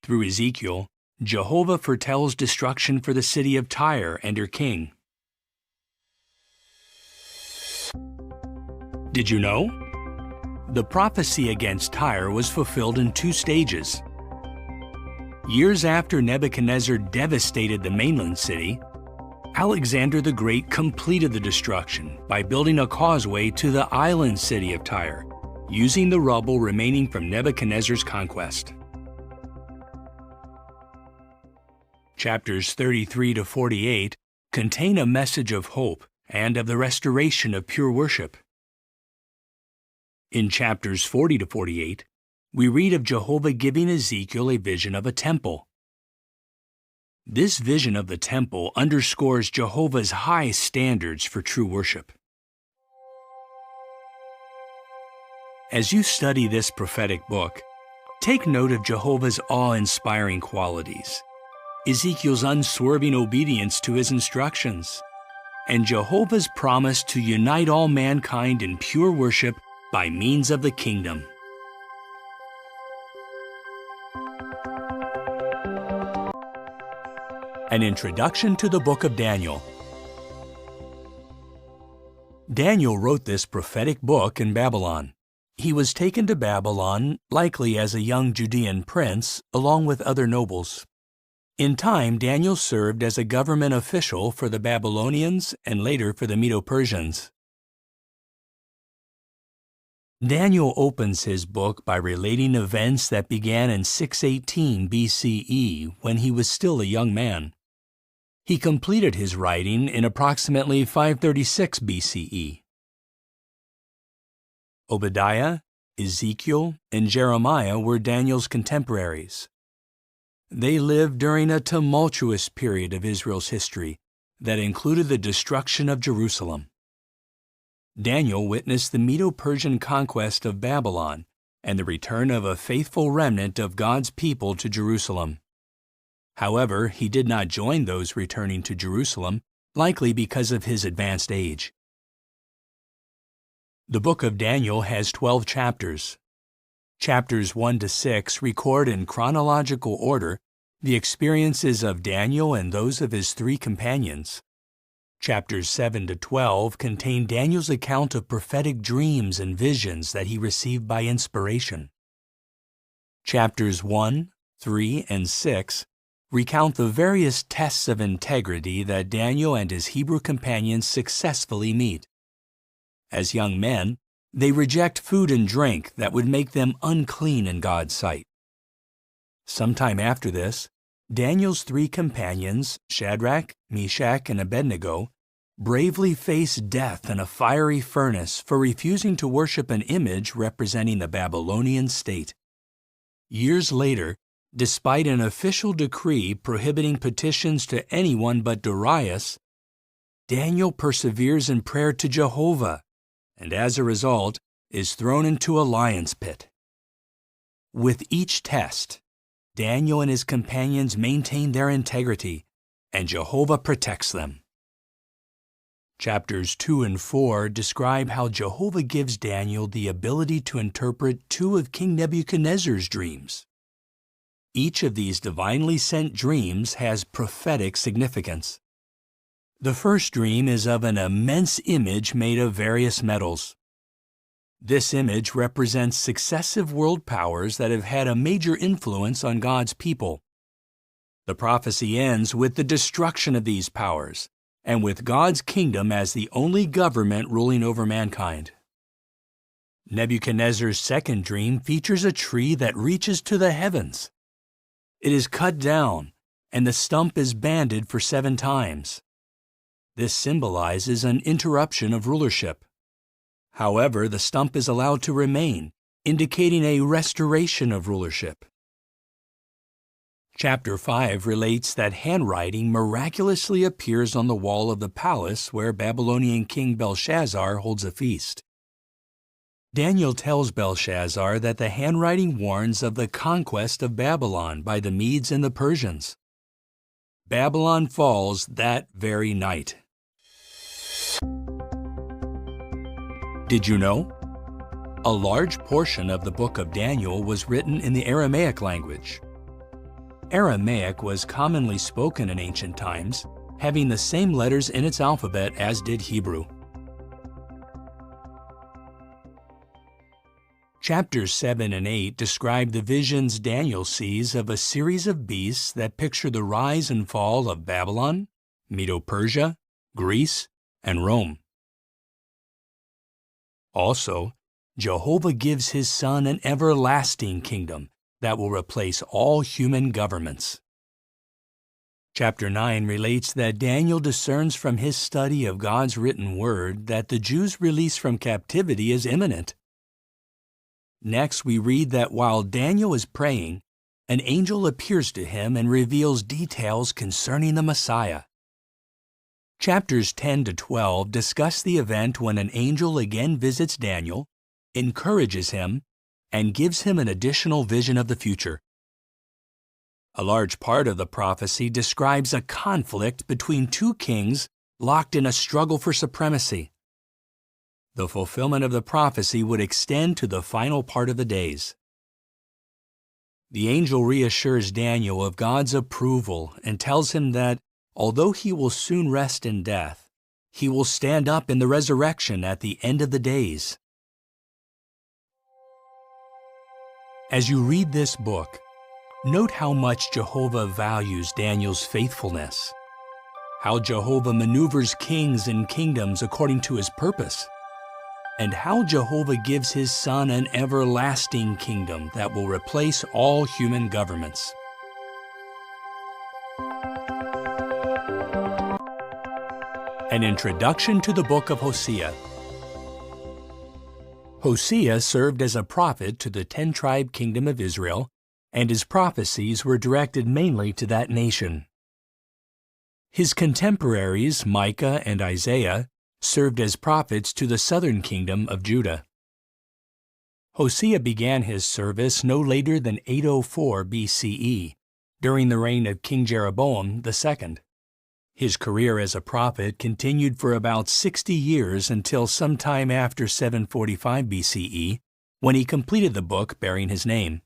Through Ezekiel, Jehovah foretells destruction for the city of Tyre and her king. Did you know? The prophecy against Tyre was fulfilled in 2 stages. Years after Nebuchadnezzar devastated the mainland city, Alexander the Great completed the destruction by building a causeway to the island city of Tyre, using the rubble remaining from Nebuchadnezzar's conquest. Chapters 33 to 48 contain a message of hope and of the restoration of pure worship. In chapters 40 to 48, we read of Jehovah giving Ezekiel a vision of a temple. This vision of the temple underscores Jehovah's high standards for true worship. As you study this prophetic book, take note of Jehovah's awe-inspiring qualities, Ezekiel's unswerving obedience to his instructions, and Jehovah's promise to unite all mankind in pure worship by means of the kingdom. An introduction to the book of Daniel. Daniel wrote this prophetic book in Babylon. He was taken to Babylon, likely as a young Judean prince, along with other nobles. In time, Daniel served as a government official for the Babylonians and later for the Medo-Persians. Daniel opens his book by relating events that began in 618 BCE when he was still a young man. He completed his writing in approximately 536 BCE. Obadiah, Ezekiel, and Jeremiah were Daniel's contemporaries. They lived during a tumultuous period of Israel's history that included the destruction of Jerusalem. Daniel witnessed the Medo-Persian conquest of Babylon and the return of a faithful remnant of God's people to Jerusalem. However, he did not join those returning to Jerusalem, likely because of his advanced age. The book of Daniel has 12 chapters. Chapters 1 to 6 record in chronological order the experiences of Daniel and those of his 3 companions. Chapters 7 to 12 contain Daniel's account of prophetic dreams and visions that he received by inspiration. Chapters 1, 3, and 6 recount the various tests of integrity that Daniel and his Hebrew companions successfully meet. As young men, they reject food and drink that would make them unclean in God's sight. Sometime after this, Daniel's 3 companions, Shadrach, Meshach, and Abednego, bravely faced death in a fiery furnace for refusing to worship an image representing the Babylonian state. Years later, despite an official decree prohibiting petitions to anyone but Darius, Daniel perseveres in prayer to Jehovah, and as a result, is thrown into a lion's pit. With each test, Daniel and his companions maintain their integrity, and Jehovah protects them. Chapters 2 and 4 describe how Jehovah gives Daniel the ability to interpret 2 of King Nebuchadnezzar's dreams. Each of these divinely sent dreams has prophetic significance. The first dream is of an immense image made of various metals. This image represents successive world powers that have had a major influence on God's people. The prophecy ends with the destruction of these powers, and with God's kingdom as the only government ruling over mankind. Nebuchadnezzar's second dream features a tree that reaches to the heavens. It is cut down, and the stump is banded for 7 times. This symbolizes an interruption of rulership. However, the stump is allowed to remain, indicating a restoration of rulership. Chapter 5 relates that handwriting miraculously appears on the wall of the palace where Babylonian King Belshazzar holds a feast. Daniel tells Belshazzar that the handwriting warns of the conquest of Babylon by the Medes and the Persians. Babylon falls that very night. Did you know? A large portion of the book of Daniel was written in the Aramaic language. Aramaic was commonly spoken in ancient times, having the same letters in its alphabet as did Hebrew. Chapters 7 and 8 describe the visions Daniel sees of a series of beasts that picture the rise and fall of Babylon, Medo-Persia, Greece, and Rome. Also, Jehovah gives his Son an everlasting kingdom that will replace all human governments. Chapter 9 relates that Daniel discerns from his study of God's written word that the Jews' release from captivity is imminent. Next, we read that while Daniel is praying, an angel appears to him and reveals details concerning the Messiah. Chapters 10 to 12 discuss the event when an angel again visits Daniel, encourages him, and gives him an additional vision of the future. A large part of the prophecy describes a conflict between two kings locked in a struggle for supremacy. The fulfillment of the prophecy would extend to the final part of the days. The angel reassures Daniel of God's approval and tells him that, although he will soon rest in death, he will stand up in the resurrection at the end of the days. As you read this book, note how much Jehovah values Daniel's faithfulness, how Jehovah maneuvers kings and kingdoms according to his purpose, and how Jehovah gives his Son an everlasting kingdom that will replace all human governments. An introduction to the book of Hosea. Hosea served as a prophet to the 10-tribe kingdom of Israel, and his prophecies were directed mainly to that nation. His contemporaries, Micah and Isaiah, served as prophets to the southern kingdom of Judah. Hosea began his service no later than 804 BCE, during the reign of King Jeroboam II. His career as a prophet continued for about 60 years until sometime after 745 BCE, when he completed the book bearing his name.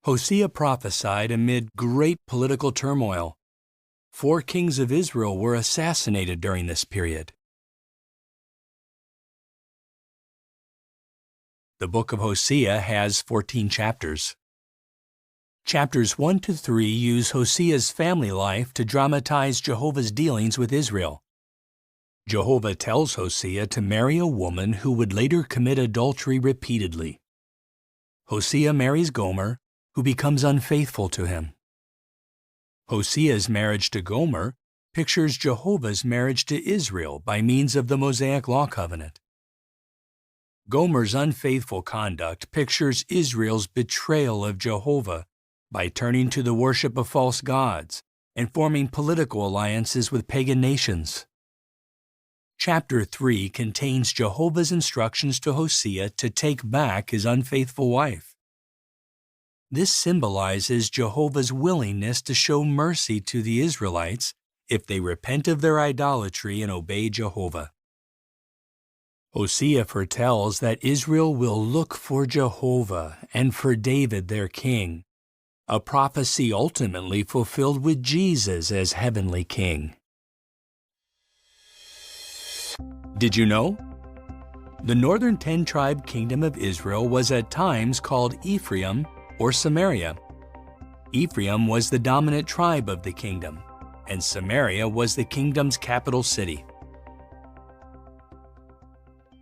Hosea prophesied amid great political turmoil. 4 kings of Israel were assassinated during this period. The book of Hosea has 14 chapters. Chapters 1 to 3 use Hosea's family life to dramatize Jehovah's dealings with Israel. Jehovah tells Hosea to marry a woman who would later commit adultery repeatedly. Hosea marries Gomer, who becomes unfaithful to him. Hosea's marriage to Gomer pictures Jehovah's marriage to Israel by means of the Mosaic Law covenant. Gomer's unfaithful conduct pictures Israel's betrayal of Jehovah by turning to the worship of false gods and forming political alliances with pagan nations. Chapter 3 contains Jehovah's instructions to Hosea to take back his unfaithful wife. This symbolizes Jehovah's willingness to show mercy to the Israelites if they repent of their idolatry and obey Jehovah. Hosea foretells that Israel will look for Jehovah and for David their king, a prophecy ultimately fulfilled with Jesus as heavenly king. Did you know? The northern 10-tribe kingdom of Israel was at times called Ephraim or Samaria. Ephraim was the dominant tribe of the kingdom, and Samaria was the kingdom's capital city.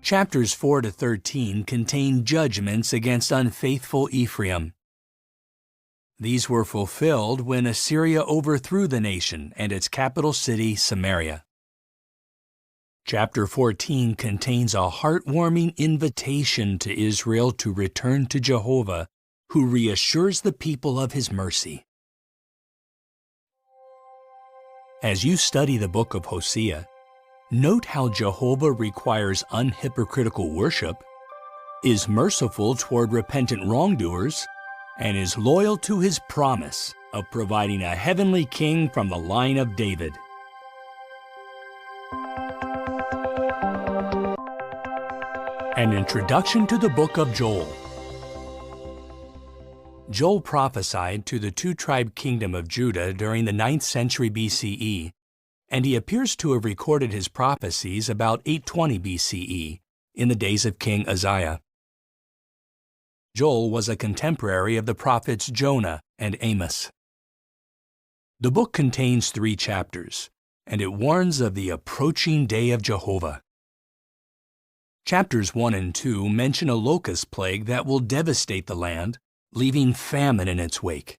Chapters 4 to 13 contain judgments against unfaithful Ephraim. These were fulfilled when Assyria overthrew the nation and its capital city, Samaria. Chapter 14 contains a heartwarming invitation to Israel to return to Jehovah, who who reassures the people of His mercy. As you study the book of Hosea, note how Jehovah requires unhypocritical worship, is merciful toward repentant wrongdoers, and is loyal to His promise of providing a heavenly king from the line of David. An introduction to the book of Joel. Joel prophesied to the two-tribe kingdom of Judah during the 9th century BCE, and he appears to have recorded his prophecies about 820 BCE, in the days of King Uzziah. Joel was a contemporary of the prophets Jonah and Amos. The book contains 3 chapters, and it warns of the approaching day of Jehovah. Chapters 1 and 2 mention a locust plague that will devastate the land, leaving famine in its wake.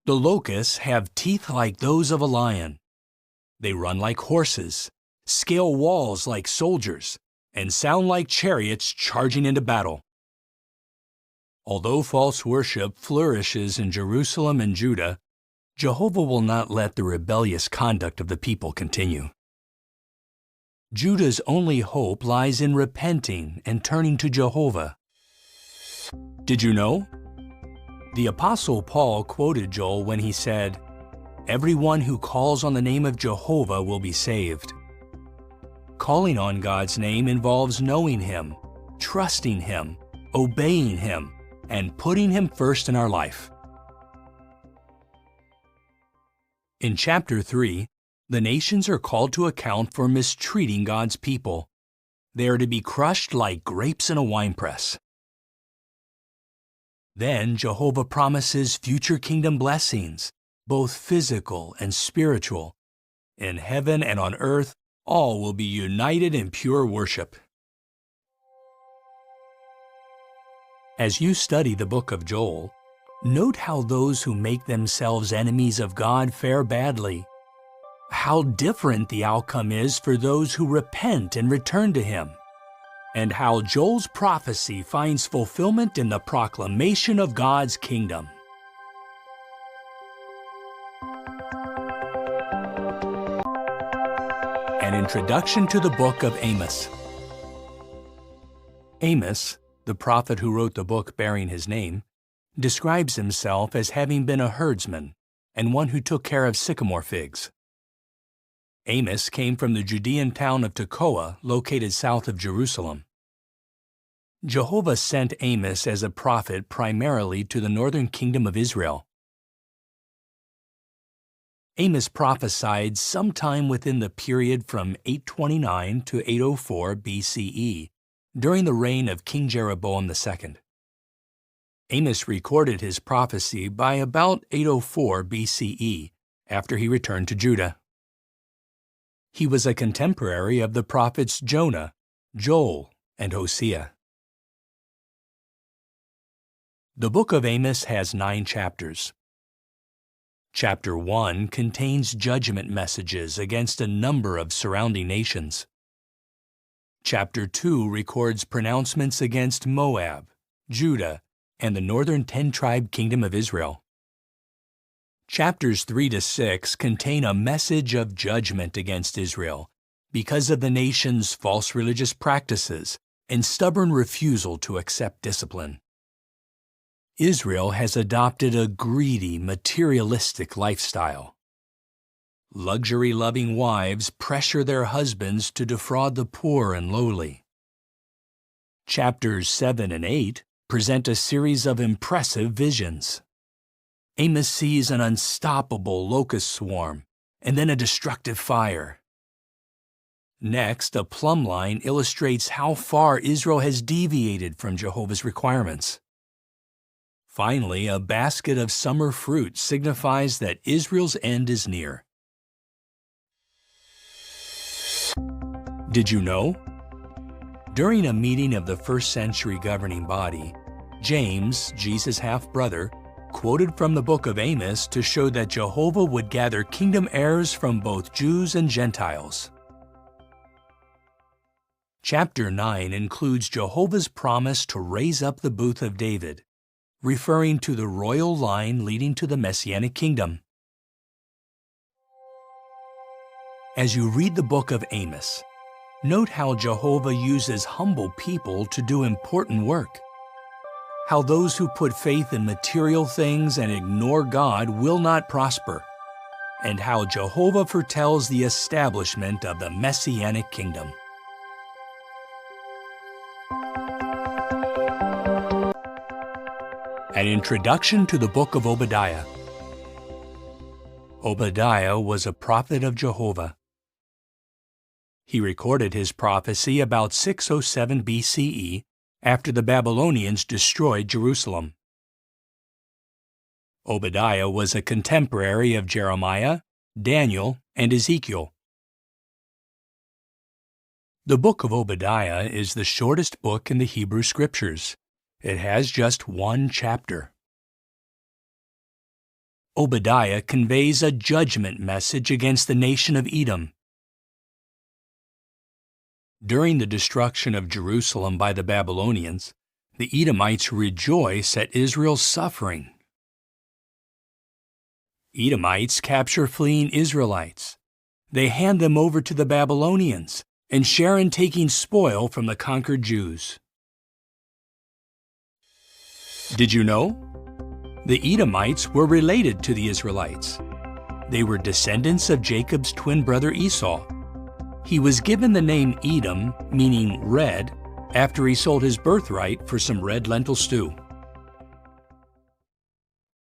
The locusts have teeth like those of a lion. They run like horses, scale walls like soldiers, and sound like chariots charging into battle. Although false worship flourishes in Jerusalem and Judah, Jehovah will not let the rebellious conduct of the people continue. Judah's only hope lies in repenting and turning to Jehovah. Did you know? The Apostle Paul quoted Joel when he said, "Everyone who calls on the name of Jehovah will be saved." Calling on God's name involves knowing Him, trusting Him, obeying Him, and putting Him first in our life. In chapter 3, the nations are called to account for mistreating God's people. They are to be crushed like grapes in a winepress. Then Jehovah promises future kingdom blessings, both physical and spiritual. In heaven and on earth, all will be united in pure worship. As you study the book of Joel, note how those who make themselves enemies of God fare badly. How different the outcome is for those who repent and return to Him, and how Joel's prophecy finds fulfillment in the proclamation of God's kingdom. An introduction to the book of Amos. Amos, the prophet who wrote the book bearing his name, describes himself as having been a herdsman and one who took care of sycamore figs. Amos came from the Judean town of Tekoa, located south of Jerusalem. Jehovah sent Amos as a prophet primarily to the northern kingdom of Israel. Amos prophesied sometime within the period from 829 to 804 BCE, during the reign of King Jeroboam II. Amos recorded his prophecy by about 804 BCE, after he returned to Judah. He was a contemporary of the prophets Jonah, Joel, and Hosea. The book of Amos has 9 chapters. Chapter 1 contains judgment messages against a number of surrounding nations. Chapter 2 records pronouncements against Moab, Judah, and the northern 10-tribe kingdom of Israel. Chapters 3 to 6 contain a message of judgment against Israel because of the nation's false religious practices and stubborn refusal to accept discipline. Israel has adopted a greedy, materialistic lifestyle. Luxury-loving wives pressure their husbands to defraud the poor and lowly. Chapters 7 and 8 present a series of impressive visions. Amos sees an unstoppable locust swarm, and then a destructive fire. Next, a plumb line illustrates how far Israel has deviated from Jehovah's requirements. Finally, a basket of summer fruit signifies that Israel's end is near. Did you know? During a meeting of the first century governing body, James, Jesus' half-brother, quoted from the book of Amos to show that Jehovah would gather kingdom heirs from both Jews and Gentiles. Chapter 9 includes Jehovah's promise to raise up the booth of David, referring to the royal line leading to the Messianic kingdom. As you read the book of Amos, note how Jehovah uses humble people to do important work, how those who put faith in material things and ignore God will not prosper, and how Jehovah foretells the establishment of the Messianic kingdom. An introduction to the book of Obadiah. Obadiah was a prophet of Jehovah. He recorded his prophecy about 607 BCE after the Babylonians destroyed Jerusalem. Obadiah was a contemporary of Jeremiah, Daniel, and Ezekiel. The book of Obadiah is the shortest book in the Hebrew Scriptures. It has just one chapter. Obadiah conveys a judgment message against the nation of Edom. During the destruction of Jerusalem by the Babylonians, the Edomites rejoice at Israel's suffering. Edomites capture fleeing Israelites. They hand them over to the Babylonians and share in taking spoil from the conquered Jews. Did you know? The Edomites were related to the Israelites. They were descendants of Jacob's twin brother Esau. He was given the name Edom, meaning red, after he sold his birthright for some red lentil stew.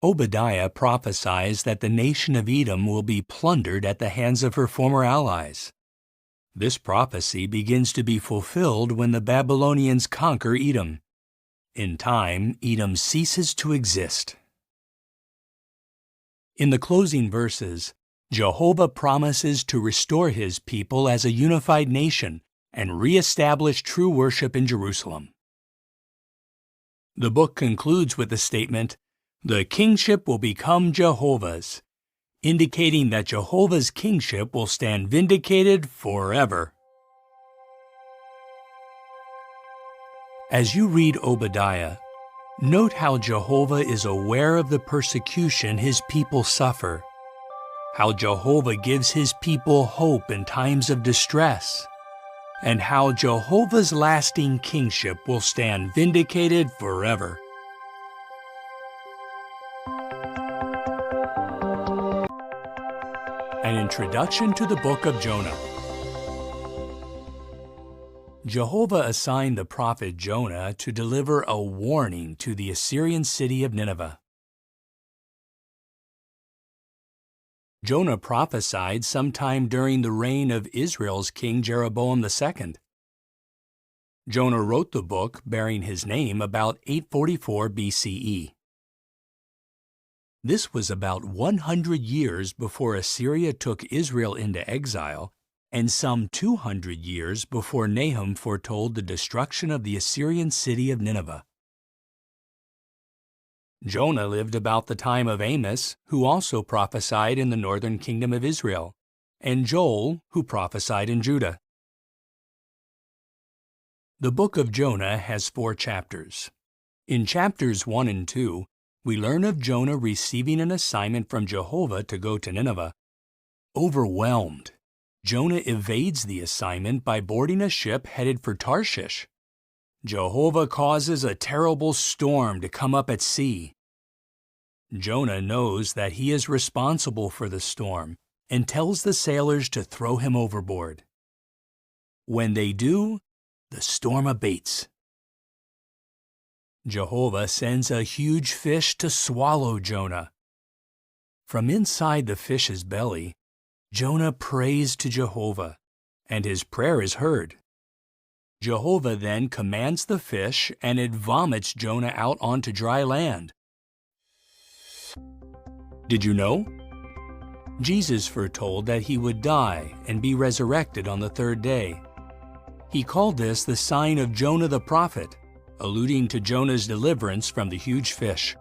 Obadiah prophesies that the nation of Edom will be plundered at the hands of her former allies. This prophecy begins to be fulfilled when the Babylonians conquer Edom. In time, Edom ceases to exist. In the closing verses, Jehovah promises to restore his people as a unified nation and reestablish true worship in Jerusalem. The book concludes with the statement, "The kingship will become Jehovah's," indicating that Jehovah's kingship will stand vindicated forever. As you read Obadiah, note how Jehovah is aware of the persecution his people suffer, how Jehovah gives his people hope in times of distress, and how Jehovah's lasting kingship will stand vindicated forever. An introduction to the book of Jonah. Jehovah assigned the prophet Jonah to deliver a warning to the Assyrian city of Nineveh. Jonah prophesied sometime during the reign of Israel's king Jeroboam II. Jonah wrote the book bearing his name about 844 BCE. This was about 100 years before Assyria took Israel into exile, and some 200 years before Nahum foretold the destruction of the Assyrian city of Nineveh. Jonah lived about the time of Amos, who also prophesied in the northern kingdom of Israel, and Joel, who prophesied in Judah. The book of Jonah has 4 chapters. In chapters 1 and 2, we learn of Jonah receiving an assignment from Jehovah to go to Nineveh. Overwhelmed, Jonah evades the assignment by boarding a ship headed for Tarshish. Jehovah causes a terrible storm to come up at sea. Jonah knows that he is responsible for the storm and tells the sailors to throw him overboard. When they do, the storm abates. Jehovah sends a huge fish to swallow Jonah. From inside the fish's belly, Jonah prays to Jehovah, and his prayer is heard. Jehovah then commands the fish, and it vomits Jonah out onto dry land. Did you know? Jesus foretold that he would die and be resurrected on the 3rd day. He called this the sign of Jonah the prophet, alluding to Jonah's deliverance from the huge fish.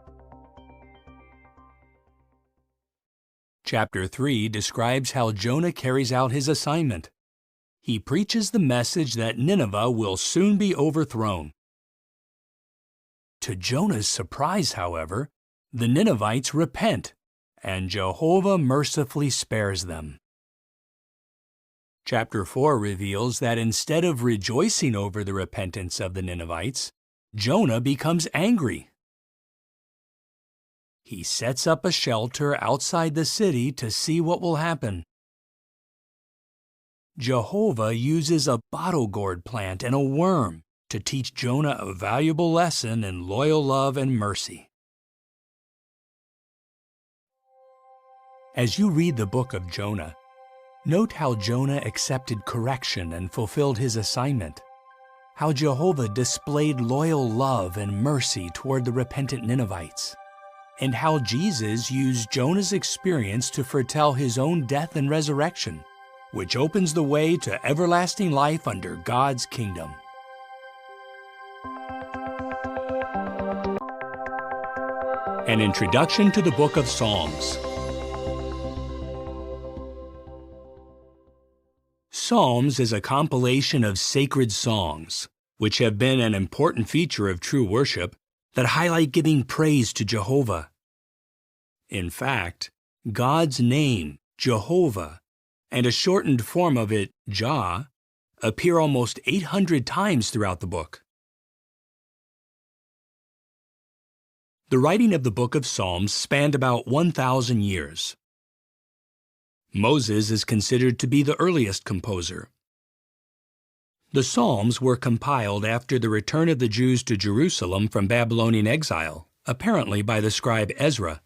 Chapter 3 describes how Jonah carries out his assignment. He preaches the message that Nineveh will soon be overthrown. To Jonah's surprise, however, the Ninevites repent, and Jehovah mercifully spares them. Chapter 4 reveals that instead of rejoicing over the repentance of the Ninevites, Jonah becomes angry. He sets up a shelter outside the city to see what will happen. Jehovah uses a bottle gourd plant and a worm to teach Jonah a valuable lesson in loyal love and mercy. As you read the book of Jonah, note how Jonah accepted correction and fulfilled his assignment, how Jehovah displayed loyal love and mercy toward the repentant Ninevites, and how Jesus used Jonah's experience to foretell his own death and resurrection, which opens the way to everlasting life under God's kingdom. An introduction to the book of Psalms. Psalms is a compilation of sacred songs, which have been an important feature of true worship that highlight giving praise to Jehovah. In fact, God's name, Jehovah, and a shortened form of it, Jah, appear almost 800 times throughout the book. The writing of the book of Psalms spanned about 1,000 years. Moses is considered to be the earliest composer. The Psalms were compiled after the return of the Jews to Jerusalem from Babylonian exile, apparently by the scribe Ezra.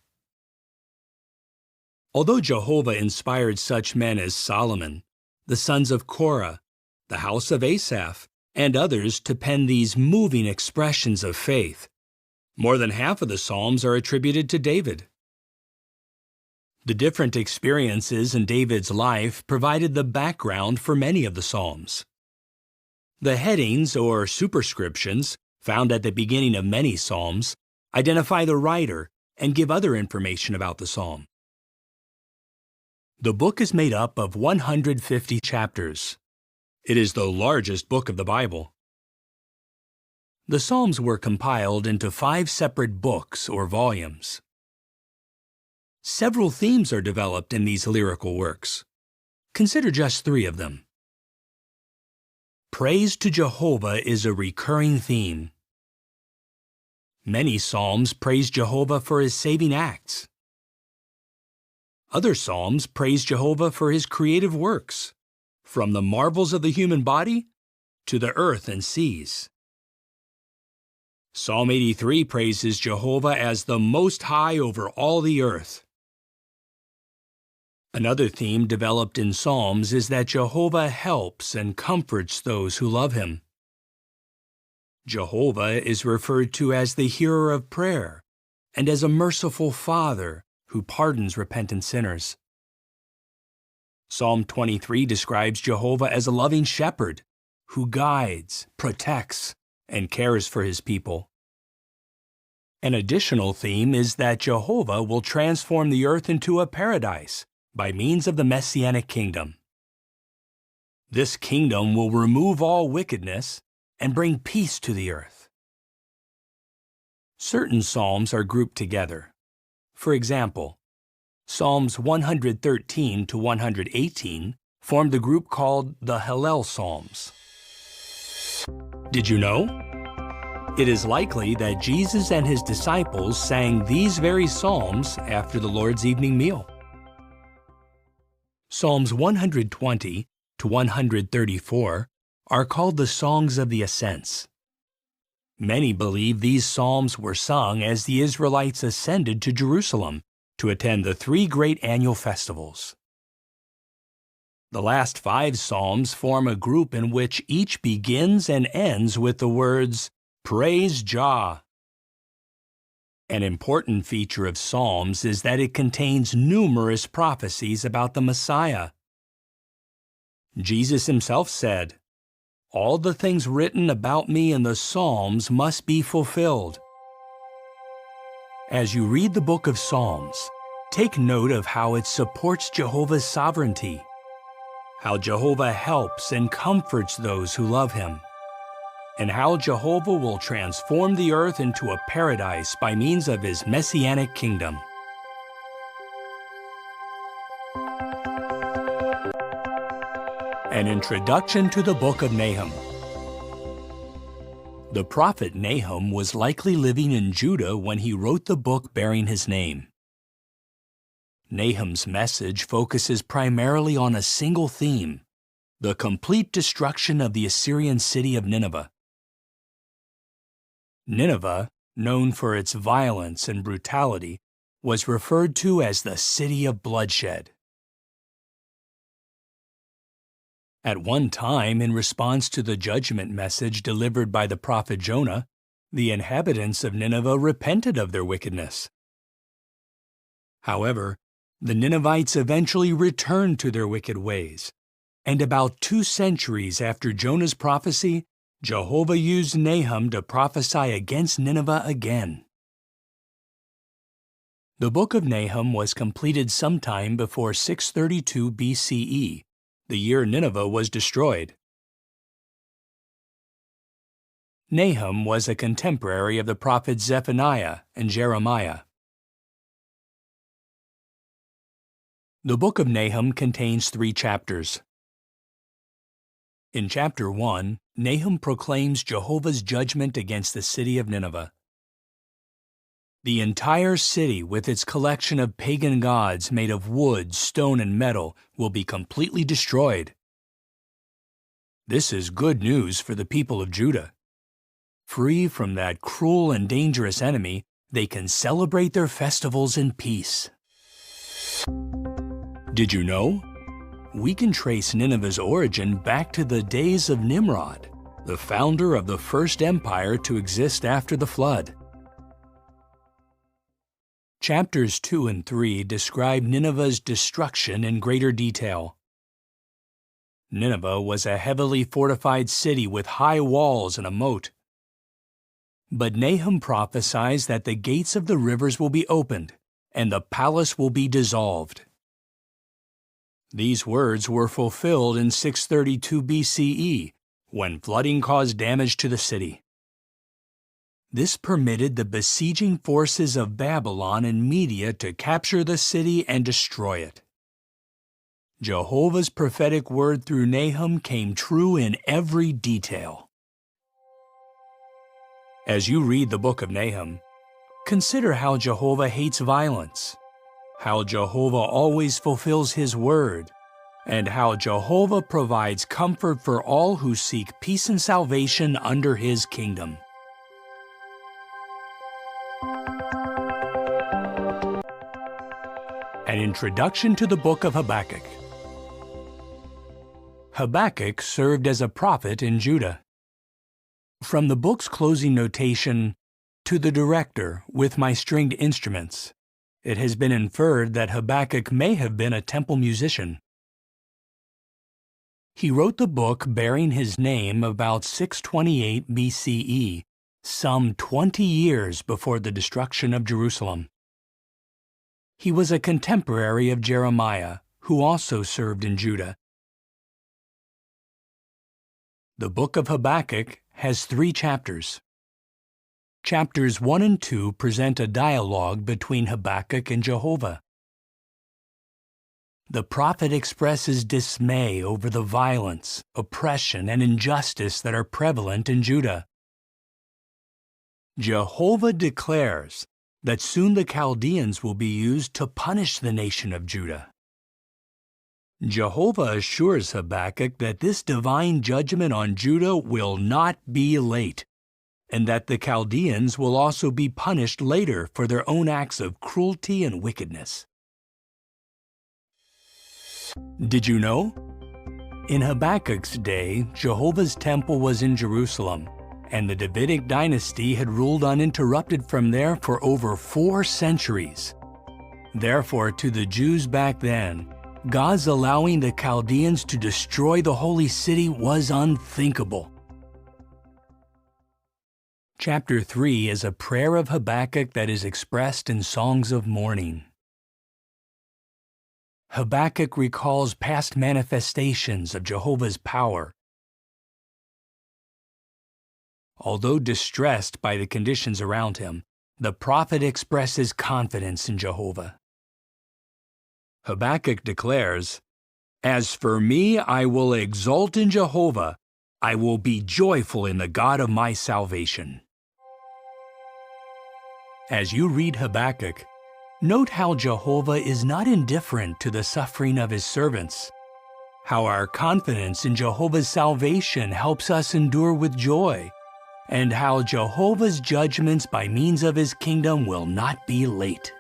Although Jehovah inspired such men as Solomon, the sons of Korah, the house of Asaph, and others to pen these moving expressions of faith, more than half of the Psalms are attributed to David. The different experiences in David's life provided the background for many of the Psalms. The headings or superscriptions, found at the beginning of many Psalms, identify the writer and give other information about the Psalm. The book is made up of 150 chapters. It is the largest book of the Bible. The Psalms were compiled into 5 separate books or volumes. Several themes are developed in these lyrical works. Consider just 3 of them. Praise to Jehovah is a recurring theme. Many Psalms praise Jehovah for his saving acts. Other Psalms praise Jehovah for his creative works, from the marvels of the human body to the earth and seas. Psalm 83 praises Jehovah as the Most High over all the earth. Another theme developed in Psalms is that Jehovah helps and comforts those who love him. Jehovah is referred to as the hearer of prayer and as a merciful Father who pardons repentant sinners. Psalm 23 describes Jehovah as a loving shepherd who guides, protects, and cares for his people. An additional theme is that Jehovah will transform the earth into a paradise by means of the Messianic kingdom. This kingdom will remove all wickedness and bring peace to the earth. Certain psalms are grouped together. For example, Psalms 113 to 118 form the group called the Hallel Psalms. Did you know? It is likely that Jesus and his disciples sang these very psalms after the Lord's evening meal. Psalms 120 to 134 are called the Songs of the Ascents. Many believe these psalms were sung as the Israelites ascended to Jerusalem to attend the 3 great annual festivals. The last 5 psalms form a group in which each begins and ends with the words, "Praise Jah." An important feature of Psalms is that it contains numerous prophecies about the Messiah. Jesus himself said, "All the things written about me in the Psalms must be fulfilled." As you read the book of Psalms, take note of how it supports Jehovah's sovereignty, how Jehovah helps and comforts those who love him, and how Jehovah will transform the earth into a paradise by means of his messianic kingdom. An introduction to the book of Nahum. The prophet Nahum was likely living in Judah when he wrote the book bearing his name. Nahum's message focuses primarily on a single theme: the complete destruction of the Assyrian city of Nineveh. Nineveh, known for its violence and brutality, was referred to as the city of bloodshed. At one time, in response to the judgment message delivered by the prophet Jonah, the inhabitants of Nineveh repented of their wickedness. However, the Ninevites eventually returned to their wicked ways, and about 2 centuries after Jonah's prophecy, Jehovah used Nahum to prophesy against Nineveh again. The book of Nahum was completed sometime before 632 BCE, the year Nineveh was destroyed. Nahum was a contemporary of the prophets Zephaniah and Jeremiah. The book of Nahum contains 3 chapters. In chapter 1, Nahum proclaims Jehovah's judgment against the city of Nineveh. The entire city, with its collection of pagan gods made of wood, stone, and metal, will be completely destroyed. This is good news for the people of Judah. Free from that cruel and dangerous enemy, they can celebrate their festivals in peace. Did you know? We can trace Nineveh's origin back to the days of Nimrod, the founder of the first empire to exist after the flood. Chapters 2 and 3 describe Nineveh's destruction in greater detail. Nineveh was a heavily fortified city with high walls and a moat. But Nahum prophesies that the gates of the rivers will be opened, and the palace will be dissolved. These words were fulfilled in 632 BCE, when flooding caused damage to the city. This permitted the besieging forces of Babylon and Media to capture the city and destroy it. Jehovah's prophetic word through Nahum came true in every detail. As you read the book of Nahum, consider how Jehovah hates violence, how Jehovah always fulfills his word, and how Jehovah provides comfort for all who seek peace and salvation under his kingdom. An introduction to the book of Habakkuk. Habakkuk served as a prophet in Judah. From the book's closing notation, "To the director with my stringed instruments," it has been inferred that Habakkuk may have been a temple musician. He wrote the book bearing his name about 628 BCE, some 20 years before the destruction of Jerusalem. He was a contemporary of Jeremiah, who also served in Judah. The book of Habakkuk has 3 chapters. Chapters 1 and 2 present a dialogue between Habakkuk and Jehovah. The prophet expresses dismay over the violence, oppression, and injustice that are prevalent in Judah. Jehovah declares that soon the Chaldeans will be used to punish the nation of Judah. Jehovah assures Habakkuk that this divine judgment on Judah will not be late, and that the Chaldeans will also be punished later for their own acts of cruelty and wickedness. Did you know? In Habakkuk's day, Jehovah's temple was in Jerusalem, and the Davidic dynasty had ruled uninterrupted from there for over 4 centuries. Therefore, to the Jews back then, God's allowing the Chaldeans to destroy the holy city was unthinkable. Chapter 3 is a prayer of Habakkuk that is expressed in songs of mourning. Habakkuk recalls past manifestations of Jehovah's power. Although distressed by the conditions around him, the prophet expresses confidence in Jehovah. Habakkuk declares, "As for me, I will exult in Jehovah. I will be joyful in the God of my salvation." As you read Habakkuk, note how Jehovah is not indifferent to the suffering of his servants, how our confidence in Jehovah's salvation helps us endure with joy, and how Jehovah's judgments by means of his kingdom will not be late.